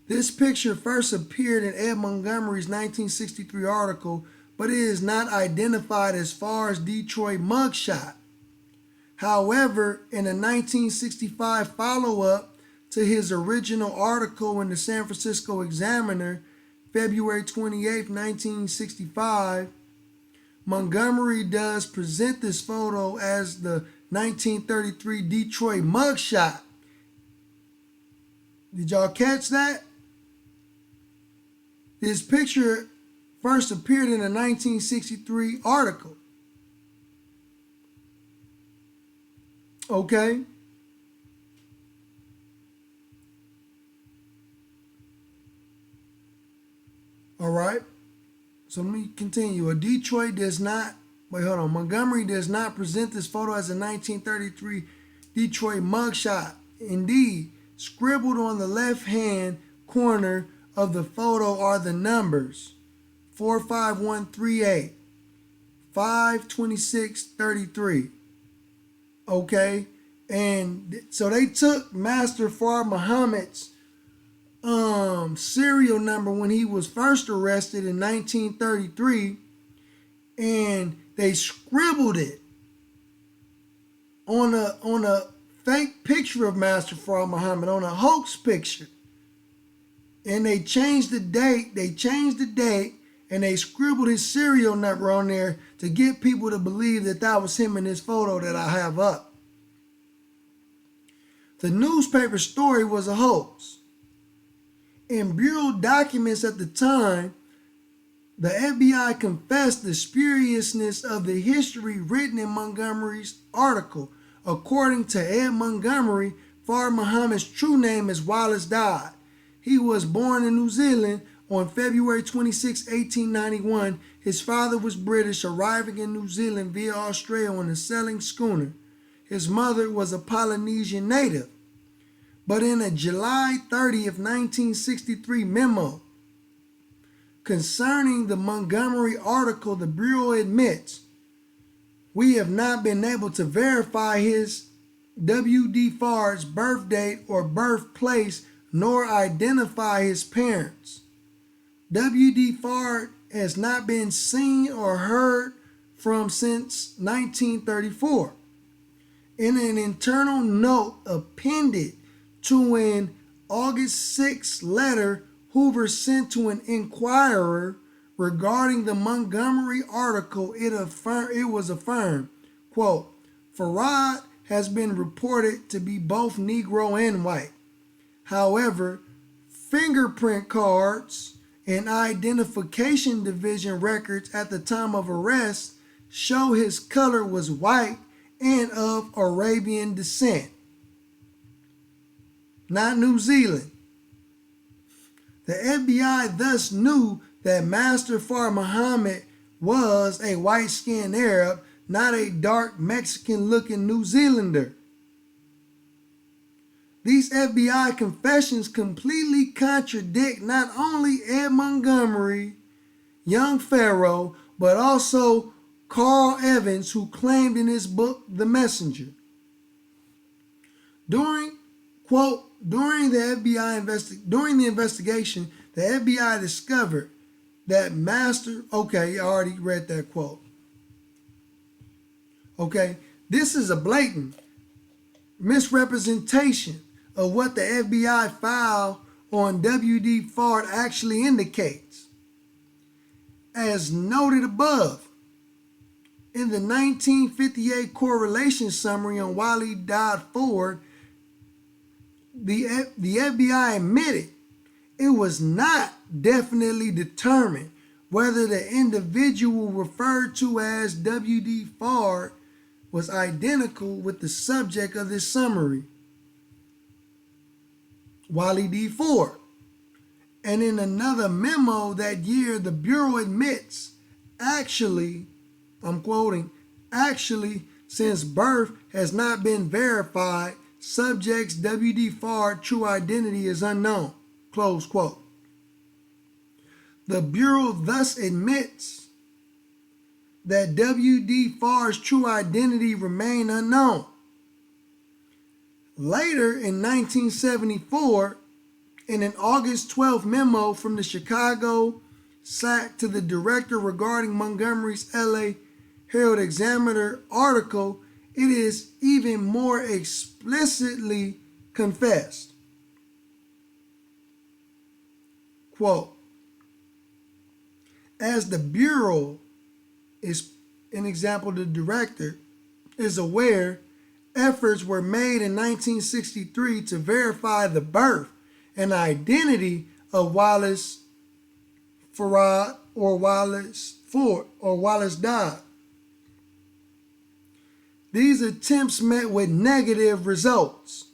This picture first appeared in Ed Montgomery's 1963 article, but it is not identified as far as Detroit mugshot. However, in a 1965 follow-up to his original article in the San Francisco Examiner, February 28, 1965, Montgomery does present this photo as the 1933 Detroit mugshot. Did y'all catch that? This picture first appeared in a 1963 article. Okay? All right. So let me continue. Montgomery does not present this photo as a 1933 Detroit mugshot. Indeed, scribbled on the left-hand corner of the photo are the numbers 45138, 52633. Okay? And so they took Master Pharaoh Muhammad's serial number when he was first arrested in 1933, and they scribbled it on a fake picture of Master Pharaoh Muhammad, on a hoax picture. And they changed the date, and they scribbled his serial number on there to get people to believe that that was him in this photo that I have up. The newspaper story was a hoax. In Bureau documents at the time, the FBI confessed the spuriousness of the history written in Montgomery's article. According to Ed Montgomery, Pharaoh Muhammad's true name is Wallace Dodd. He was born in New Zealand on February 26, 1891. His father was British, arriving in New Zealand via Australia on a sailing schooner. His mother was a Polynesian native. But in a July 30th, 1963 memo concerning the Montgomery article, the Bureau admits, "We have not been able to verify his W.D. Fard's birth date or birthplace nor identify his parents. W.D. Fard has not been seen or heard from since 1934. In an internal note appended to an August 6 letter Hoover sent to an inquirer regarding the Montgomery article, it was affirmed, quote, Pharaoh has been reported to be both Negro and white. However, fingerprint cards and identification division records at the time of arrest show his color was white and of Arabian descent, not New Zealand. The FBI thus knew that Master Pharaoh Muhammad was a white-skinned Arab, not a dark Mexican-looking New Zealander. These FBI confessions completely contradict not only Ed Montgomery, Young Pharaoh, but also Carl Evans, who claimed in his book, The Messenger. During the investigation, the FBI discovered that I already read that quote. Okay, this is a blatant misrepresentation of what the FBI file on W.D. Fard actually indicates. As noted above, in the 1958 correlation summary on Wiley Ford, the FBI admitted it was not definitely determined whether the individual referred to as W.D. Fard was identical with the subject of this summary, Wiley D. Ford. And in another memo that year, the Bureau admits, actually, I'm quoting, actually, since birth has not been verified, subject's W.D. Fard true identity is unknown, close quote. The Bureau thus admits that W.D. Fard's true identity remained unknown. Later in 1974, in an August 12th memo from the Chicago SAC to the director regarding Montgomery's L.A. Herald Examiner article, it is even more explicitly confessed. Quote, as the Bureau is, an example, the director is aware, efforts were made in 1963 to verify the birth and identity of Wallace Farad or Wallace Ford or Wallace Dodd. These attempts met with negative results.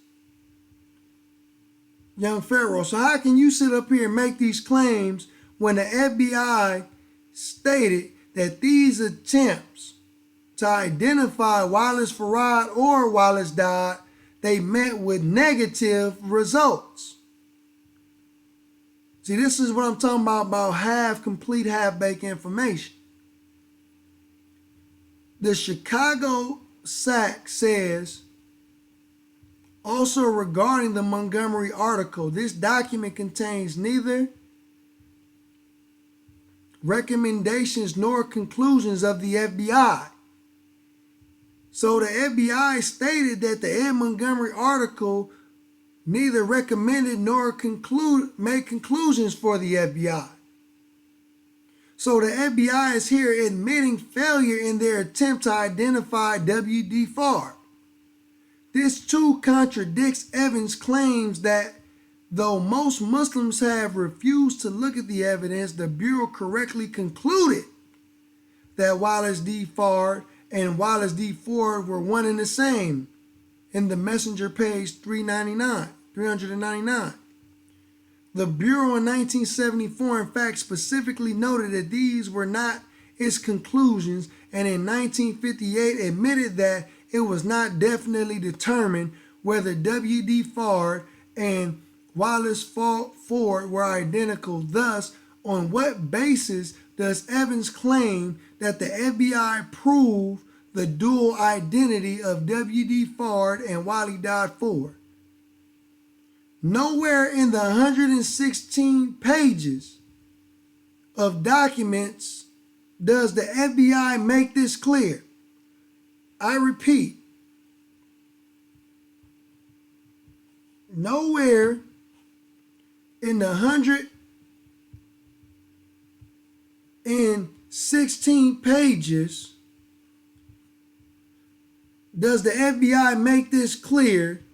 Young Pharaoh, so how can you sit up here and make these claims when the FBI stated that these attempts to identify Wallace Farad or Wallace Dodd, they met with negative results? See, this is what I'm talking about half complete, half baked information. The Chicago SAC says, also regarding the Montgomery article, this document contains neither recommendations nor conclusions of the FBI. So the FBI stated that the Ed Montgomery article neither recommended nor made conclusions for the FBI. So the FBI is here admitting failure in their attempt to identify W.D. Fard. This too contradicts Evans' claims that though most Muslims have refused to look at the evidence, the Bureau correctly concluded that Wallace D. Fard and Wallace D. Ford were one and the same in the Messenger page 399. The Bureau in 1974, in fact, specifically noted that these were not its conclusions, and in 1958 admitted that it was not definitely determined whether W.D. Fard and Wallace Ford were identical. Thus, on what basis does Evans claim that the FBI proved the dual identity of W.D. Fard and Wally Ford. Nowhere in the 116 pages of documents does the FBI make this clear. I repeat, nowhere in the 116 pages does the FBI make this clear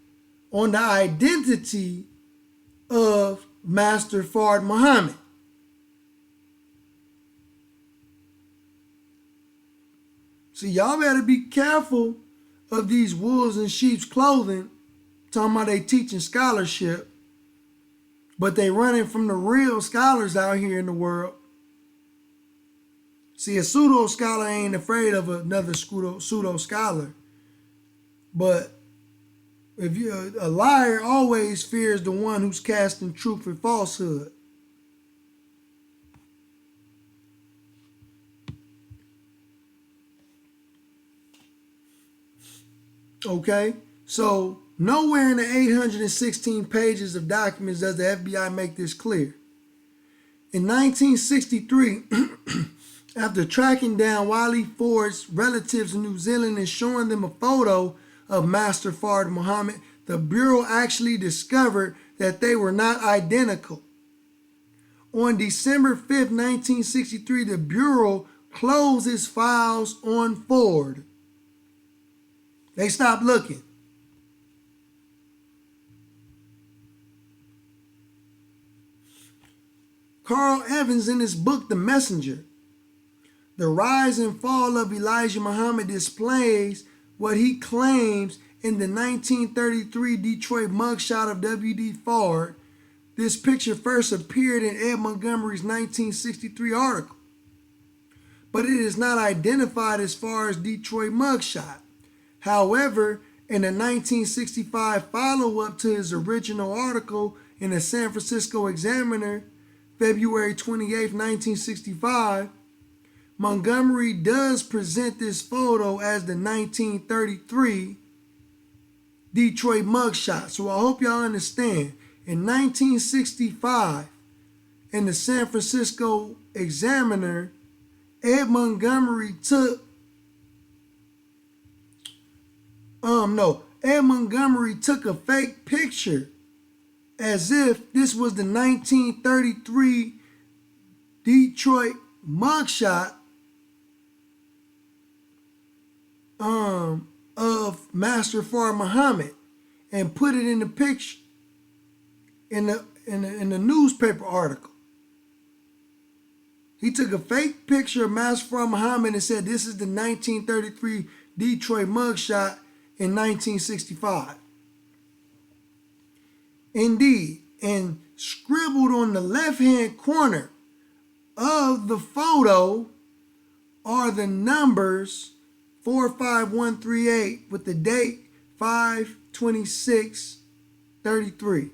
on the identity of Master Pharaoh Muhammad. See, y'all better be careful of these wolves in sheep's clothing, talking about they teaching scholarship, but they running from the real scholars out here in the world. See, a pseudo scholar ain't afraid of another pseudo scholar, but if you're a liar, always fears the one who's casting truth for falsehood. Okay, so nowhere in the 816 pages of documents does the FBI make this clear. In 1963, after tracking down Wally Ford's relatives in New Zealand and showing them a photo of Master Pharaoh Muhammad, the Bureau actually discovered that they were not identical. On December 5th, 1963, the Bureau closed its files on Ford. They stopped looking. Carl Evans, in his book, The Messenger, The Rise and Fall of Elijah Muhammad, displays what he claims in the 1933 Detroit mugshot of W.D. Fard. This picture first appeared in Ed Montgomery's 1963 article, but it is not identified as far as Detroit mugshot. However, in a 1965 follow-up to his original article in the San Francisco Examiner, February 28, 1965, Montgomery does present this photo as the 1933 Detroit mugshot. So I hope y'all understand. In 1965, in the San Francisco Examiner, Ed Montgomery took a fake picture as if this was the 1933 Detroit mugshot of Master Pharaoh Muhammad and put it in the picture in the newspaper article. He took a fake picture of Master Pharaoh Muhammad and said this is the 1933 Detroit mugshot in 1965. Indeed, and scribbled on the left-hand corner of the photo are the numbers 45138 with the date 5/26/33.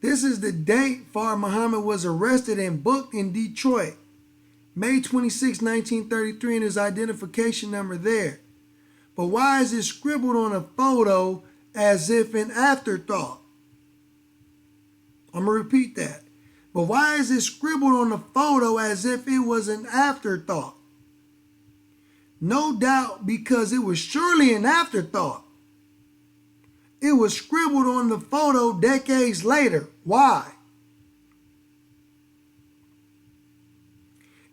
This is the date Pharaoh Muhammad was arrested and booked in Detroit, May 26, 1933, and his identification number there. But why is it scribbled on a photo as if an afterthought? I'm going to repeat that. But why is it scribbled on the photo as if it was an afterthought? No doubt because it was surely an afterthought. It was scribbled on the photo decades later. Why?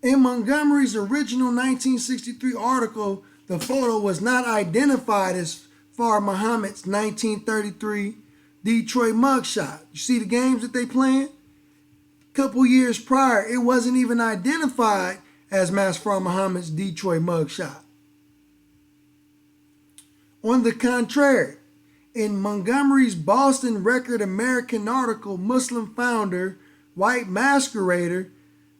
In Montgomery's original 1963 article, the photo was not identified as Pharaoh Muhammad's 1933 Detroit mugshot. You see the games that they playing? A couple years prior, it wasn't even identified as Master Pharaoh Muhammad's Detroit mugshot. On the contrary, in Montgomery's Boston Record American article, Muslim Founder, White Masquerader,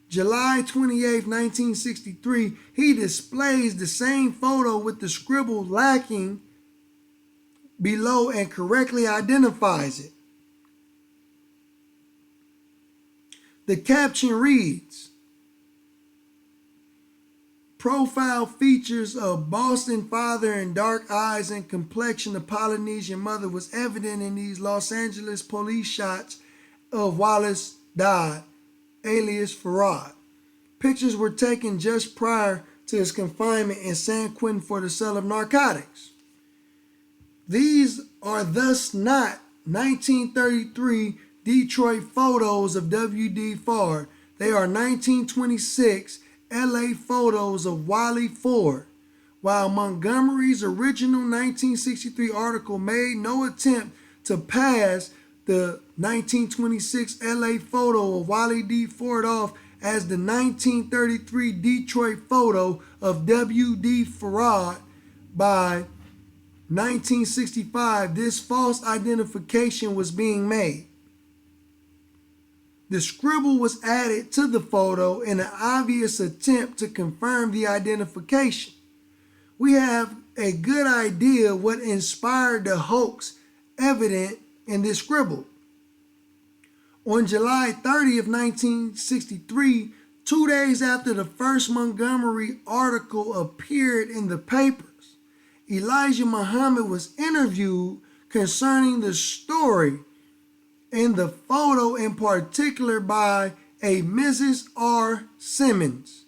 July 28, 1963, he displays the same photo with the scribble lacking below and correctly identifies it. The caption reads, profile features of Boston father and dark eyes and complexion of Polynesian mother was evident in these Los Angeles police shots of Wallace died, alias Pharaoh. Pictures were taken just prior to his confinement in San Quentin for the sale of narcotics. These are thus not 1933 Detroit photos of W.D. Fard. They are 1926 LA photos of Wally Ford. While Montgomery's original 1963 article made no attempt to pass the 1926 LA photo of Wally D. Ford off as the 1933 Detroit photo of W.D. Farad, by 1965, this false identification was being made. The scribble was added to the photo in an obvious attempt to confirm the identification. We have a good idea what inspired the hoax evident in this scribble. On July 30th, 1963, 2 days after the first Montgomery article appeared in the papers, Elijah Muhammad was interviewed concerning the story and the photo in particular by a Mrs. R. Simmons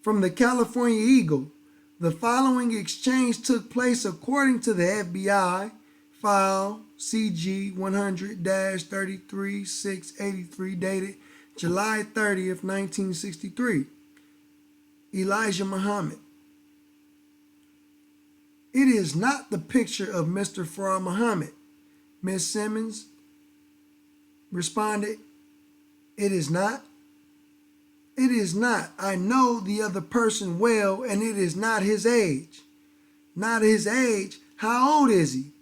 from the California Eagle. The following exchange took place according to the FBI file CG 100-33683 dated July 30th, 1963. Elijah Muhammad. It is not the picture of Mr. Pharaoh Muhammad. Miss Simmons responded, "It is not. It is not. I know the other person well, and it is not his age." Not his age? How old is he?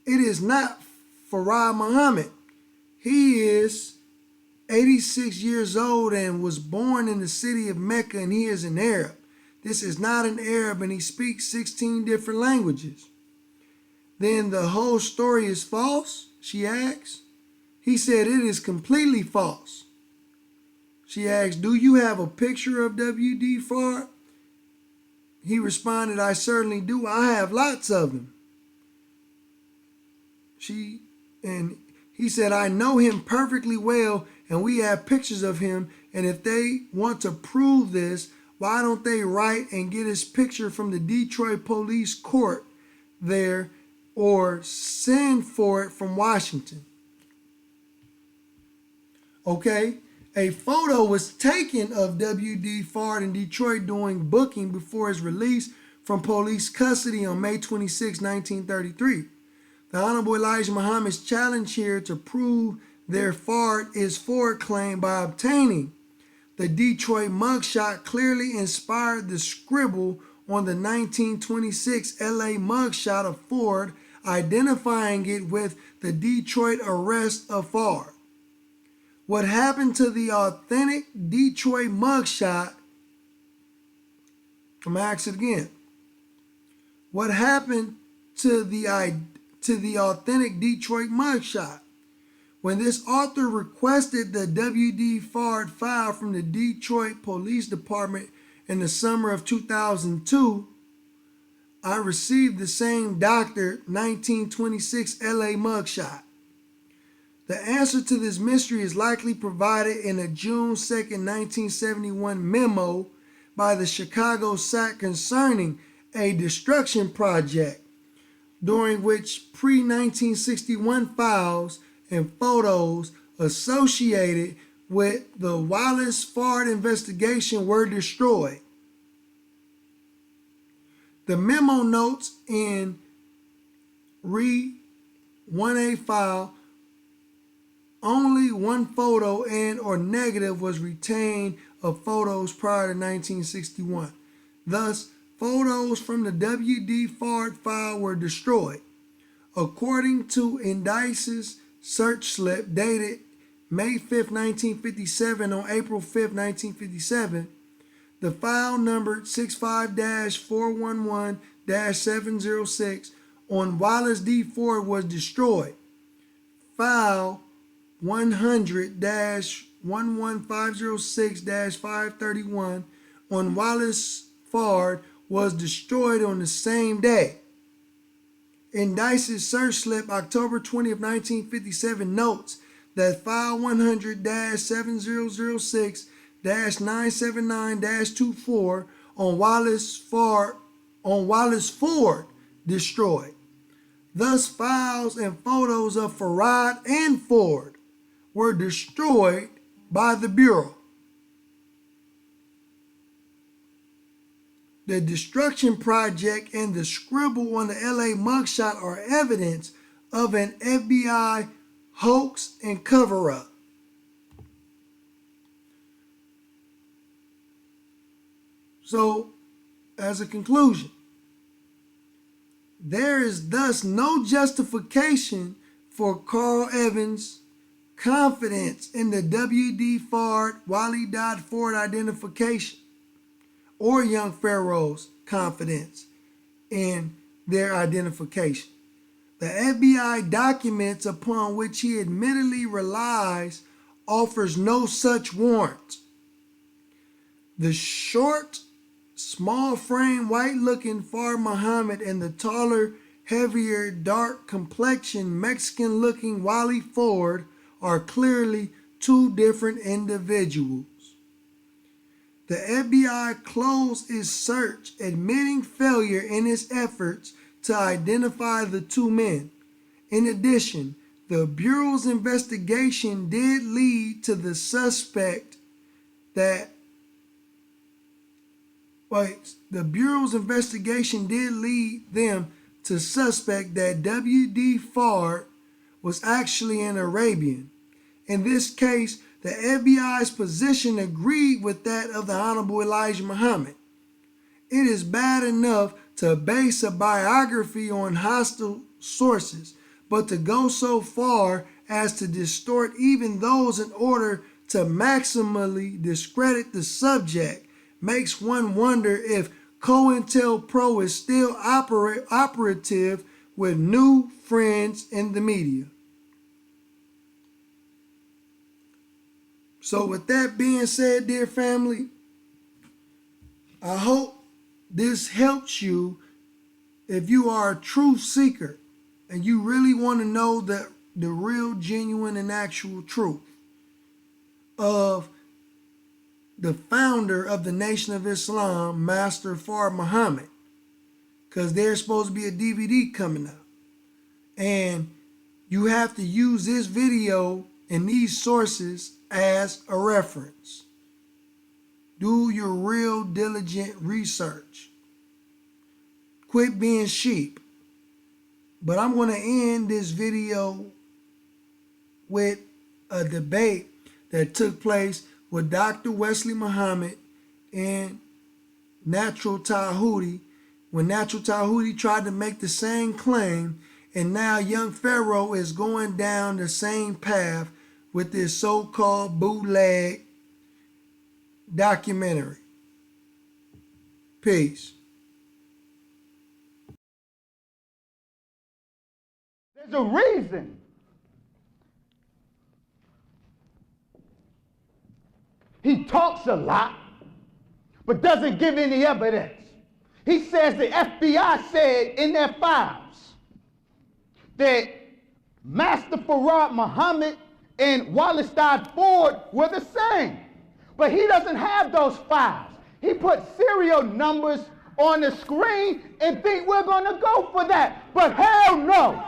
It is not Pharaoh Muhammad. He is 86 years old and was born in the city of Mecca, and he is an Arab. This is not an Arab, and he speaks 16 different languages. Then the whole story is false? She asks. He said it is completely false. She asked, "Do you have a picture of W.D. Fard?" He responded, "I certainly do. I have lots of them." He said, "I know him perfectly well, and we have pictures of him, and if they want to prove this, why don't they write and get his picture from the Detroit police court there, or send for it from Washington?" Okay, a photo was taken of W.D. Fard in Detroit during booking before his release from police custody on May 26, 1933. The Honorable Elijah Muhammad's challenge here to prove their Fard is Ford claim by obtaining the Detroit mugshot clearly inspired the scribble on the 1926 LA mugshot of Ford, identifying it with the Detroit arrest of Fard. What happened to the authentic Detroit mugshot? I'm going to ask it again. What happened to the authentic Detroit mugshot? When this author requested the W.D. Fard file from the Detroit Police Department in the summer of 2002, I received the same Dr. 1926 LA mugshot. The answer to this mystery is likely provided in a June 2nd, 1971 memo by the Chicago SAC concerning a destruction project, during which pre-1961 files and photos associated with the Wallace Fard investigation were destroyed. The memo notes in Re 1A file only one photo and or negative was retained of photos prior to 1961. Thus, photos from the W.D. Fard file were destroyed. According to Indice's search slip dated May 5, 1957 on April 5, 1957, the file numbered 65-411-706 on Wallace D. Ford was destroyed. File 100-11506-531 on Wallace Pharaoh was destroyed on the same day. Indice's search slip, October 20th, 1957, notes that file 100-7006-979-24 on Wallace Ford destroyed. Thus, files and photos of Pharaoh and Ford were destroyed by the Bureau. The destruction project and the scribble on the LA mugshot are evidence of an FBI hoax and cover-up. So, as a conclusion, there is thus no justification for Carl Evans' confidence in the W.D. Fard, Wally Dodd Ford identification, or Young Pharaoh's confidence in their identification. The FBI documents upon which he admittedly relies offers no such warrant. The short, small frame, white-looking Pharaoh Muhammad and the taller, heavier, dark complexion, Mexican-looking Wally Ford are clearly two different individuals. The FBI closed its search, admitting failure in its efforts to identify the two men. In addition, the Bureau's investigation did lead to the suspect that the Bureau's investigation did lead them to suspect that W.D. Fard was actually an Arabian. In this case, the FBI's position agreed with that of the Honorable Elijah Muhammad. It is bad enough to base a biography on hostile sources, but to go so far as to distort even those in order to maximally discredit the subject makes one wonder if COINTELPRO is still operative with new friends in the media. So with that being said, dear family, I hope this helps you if you are a truth seeker and you really want to know the real, genuine, and actual truth of the founder of the Nation of Islam, Master Pharaoh Muhammad, because there's supposed to be a DVD coming out. And you have to use this video and these sources as a reference. Do your real diligent research. Quit being sheep. But I'm going to end this video with a debate that took place with Dr. Wesley Muhammad and Natural Tahuti, when Natural Tahuti tried to make the same claim, and now Young Pharaoh is going down the same path with this so-called bootleg documentary. Peace. There's a reason he talks a lot, but doesn't give any evidence. He says the FBI said in their files that Master Pharaoh Muhammad and Wallace Dodd Ford were the same. But he doesn't have those files. He put serial numbers on the screen and think we're going to go for that. But hell no.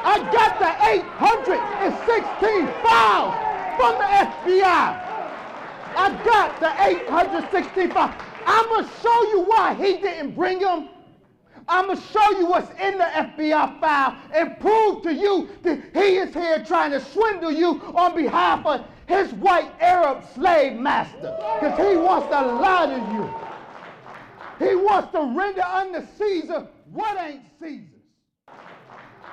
I got the 816 files from the FBI. I got the 816 files. I'm going to show you why he didn't bring them. I'm going to show you what's in the FBI file and prove to you that he is here trying to swindle you on behalf of his white Arab slave master. Because he wants to lie to you. He wants to render unto Caesar what ain't Caesar's.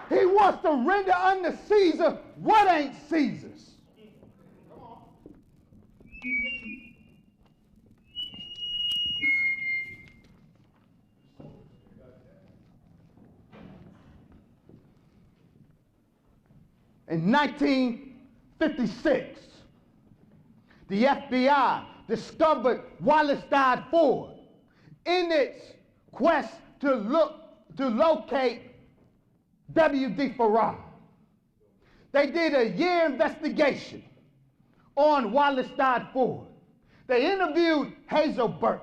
He wants to render unto Caesar what ain't Caesar's. In 1956, the FBI discovered Wallace died Ford in its quest to locate W.D. Pharaoh. They did a year investigation on Wallace died Ford. They interviewed Hazelbert.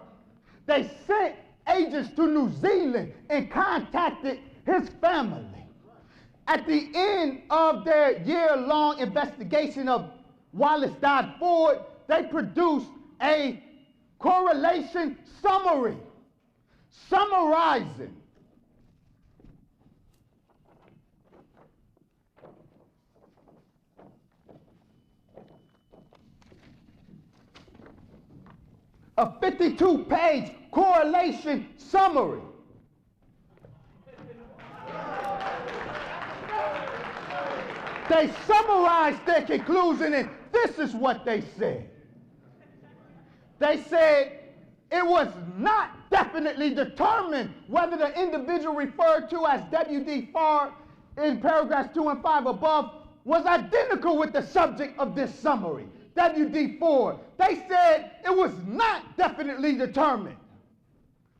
They sent agents to New Zealand and contacted his family. At the end of their year-long investigation of Wallace died Ford, they produced a correlation summary, summarizing a 52-page correlation summary. They summarized their conclusion, and this is what they said. They said it was not definitely determined whether the individual referred to as W.D. Pharaoh in paragraphs 2 and 5 above was identical with the subject of this summary, W.D. Ford. They said it was not definitely determined.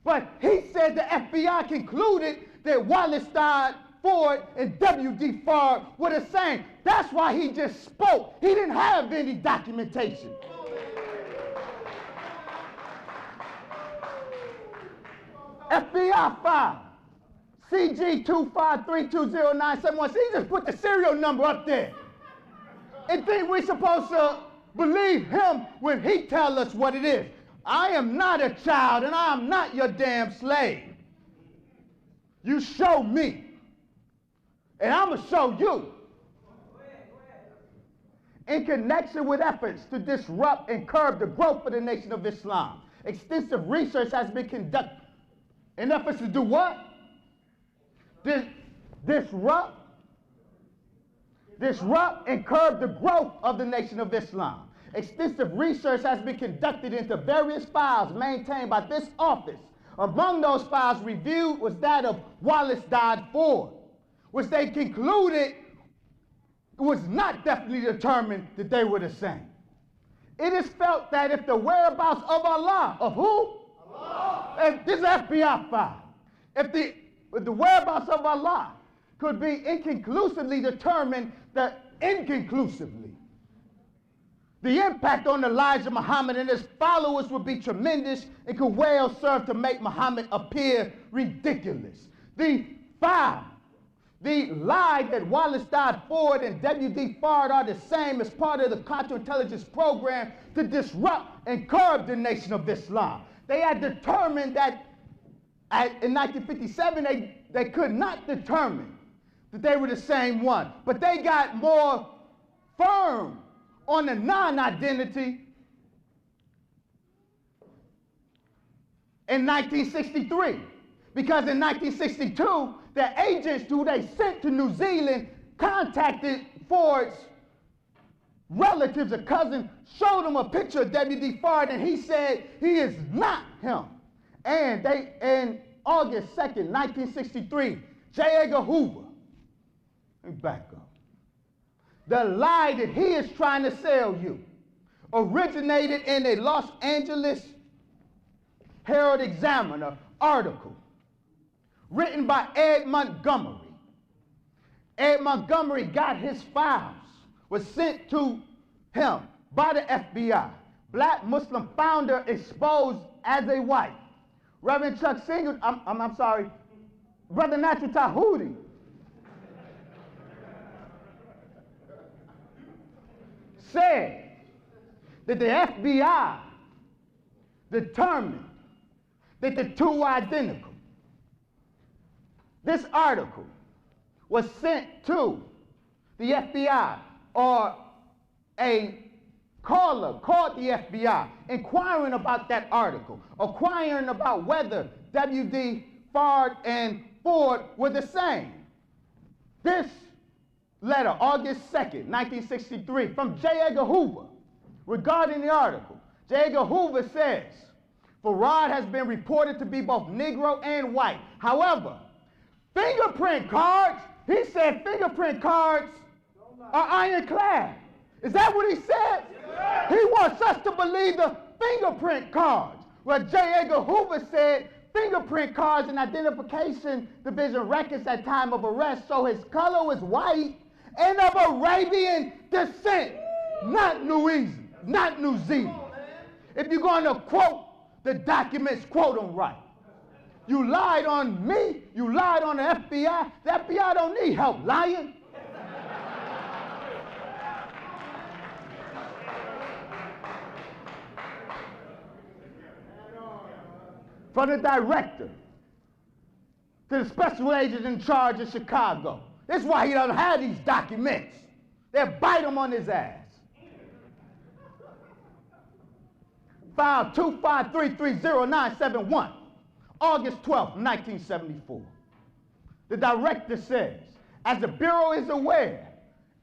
But he said the FBI concluded that Wallace died Ford and W.D. Pharaoh were the same. That's why he just spoke. He didn't have any documentation. FBI file CG2532097. He just put the serial number up there and think we're supposed to believe him when he tells us what it is. I am not a child and I am not your damn slave. You show me and I'm going to show you. In connection with efforts to disrupt and curb the growth of the Nation of Islam, extensive research has been conducted in efforts to do what? Disrupt and curb the growth of the Nation of Islam. Extensive research has been conducted into various files maintained by this office. Among those files reviewed was that of Wallace died Ford, which they concluded it was not definitely determined that they were the same. It is felt that if the whereabouts of Allah, of who? Allah. If this is FBI file. If the whereabouts of Allah could be inconclusively determined, that inconclusively, the impact on the lives of Muhammad and his followers would be tremendous and could well serve to make Muhammad appear ridiculous. The lie that Wallace died Ford and W.D. Pharaoh are the same as part of the counterintelligence program to disrupt and curb the Nation of Islam. They had determined that in 1957 they could not determine that they were the same one, but they got more firm on the non-identity in 1963, because in 1962 the agents who they sent to New Zealand contacted Ford's relatives, a cousin, showed him a picture of W.D. Pharaoh, and he said he is not him. And they, in August 2nd, 1963, J. Edgar Hoover, let me back up. The lie that he is trying to sell you originated in a Los Angeles Herald Examiner article written by Ed Montgomery. Ed Montgomery got his files, was sent to him by the FBI. Black Muslim founder exposed as a white. Reverend Chuck Singer, Brother Natural Tahuti said that the FBI determined that the two were identical. This article was sent to the FBI, or a caller called the FBI inquiring about that article, inquiring about whether W.D. Pharaoh and Ford were the same. This letter, August 2nd, 1963, from J. Edgar Hoover, regarding the article. J. Edgar Hoover says, Pharaoh has been reported to be both Negro and white. However, fingerprint cards, he said fingerprint cards are ironclad. Is that what he said? He wants us to believe the fingerprint cards. Well, J. Edgar Hoover said fingerprint cards and identification division records at time of arrest show his color was white and of Arabian descent, not New Zealand. If you're going to quote the documents, quote them right. You lied on me, you lied on the FBI. The FBI don't need help lying. From the director to the special agent in charge of Chicago. That's why he doesn't have these documents. They'll bite him on his ass. File 253300971, August 12, 1974. The director says, as the Bureau is aware,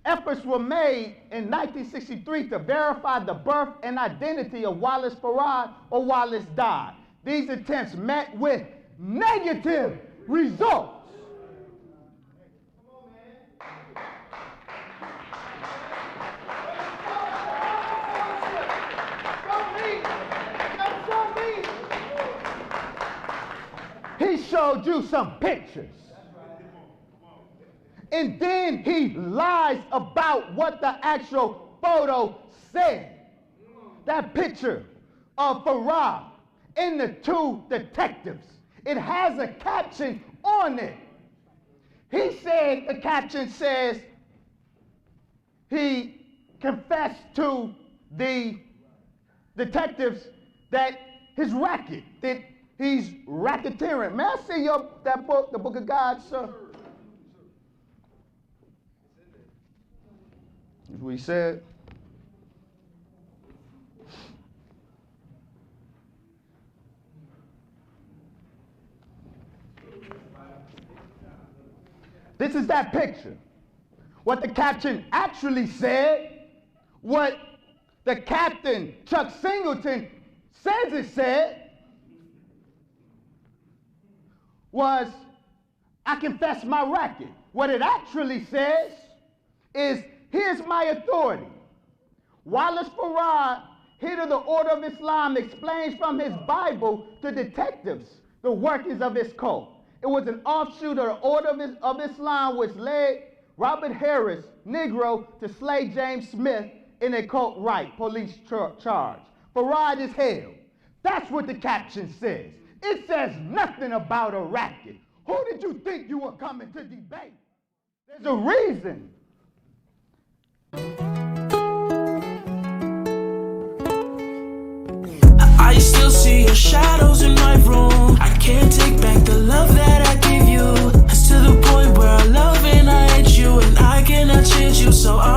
efforts were made in 1963 to verify the birth and identity of Wallace Pharaoh or Wallace Dodd. These attempts met with negative results. He showed you some pictures. And then he lies about what the actual photo said. That picture of Pharaoh and the two detectives, it has a caption on it. He said, the caption says, he confessed to the detectives that his racket, that he's racketeering. May I see that book, the Book of God, sir? That's what he said. This is that picture. What the caption actually said, what the captain, Chuck Singleton, says it said, was, I confess my racket. What it actually says is, here's my authority. Wallace Pharaoh, head of the Order of Islam, explains from his Bible to detectives the workings of his cult. It was an offshoot of the Order of Islam which led Robert Harris, Negro, to slay James Smith in a cult right police charge. Pharaoh is held. That's what the caption says. It says nothing about a racket. Who did you think you were coming to debate? There's a reason. I still see your shadows in my room. I can't take back the love that I give you. It's to the point where I love and I hate you, and I cannot change you, so I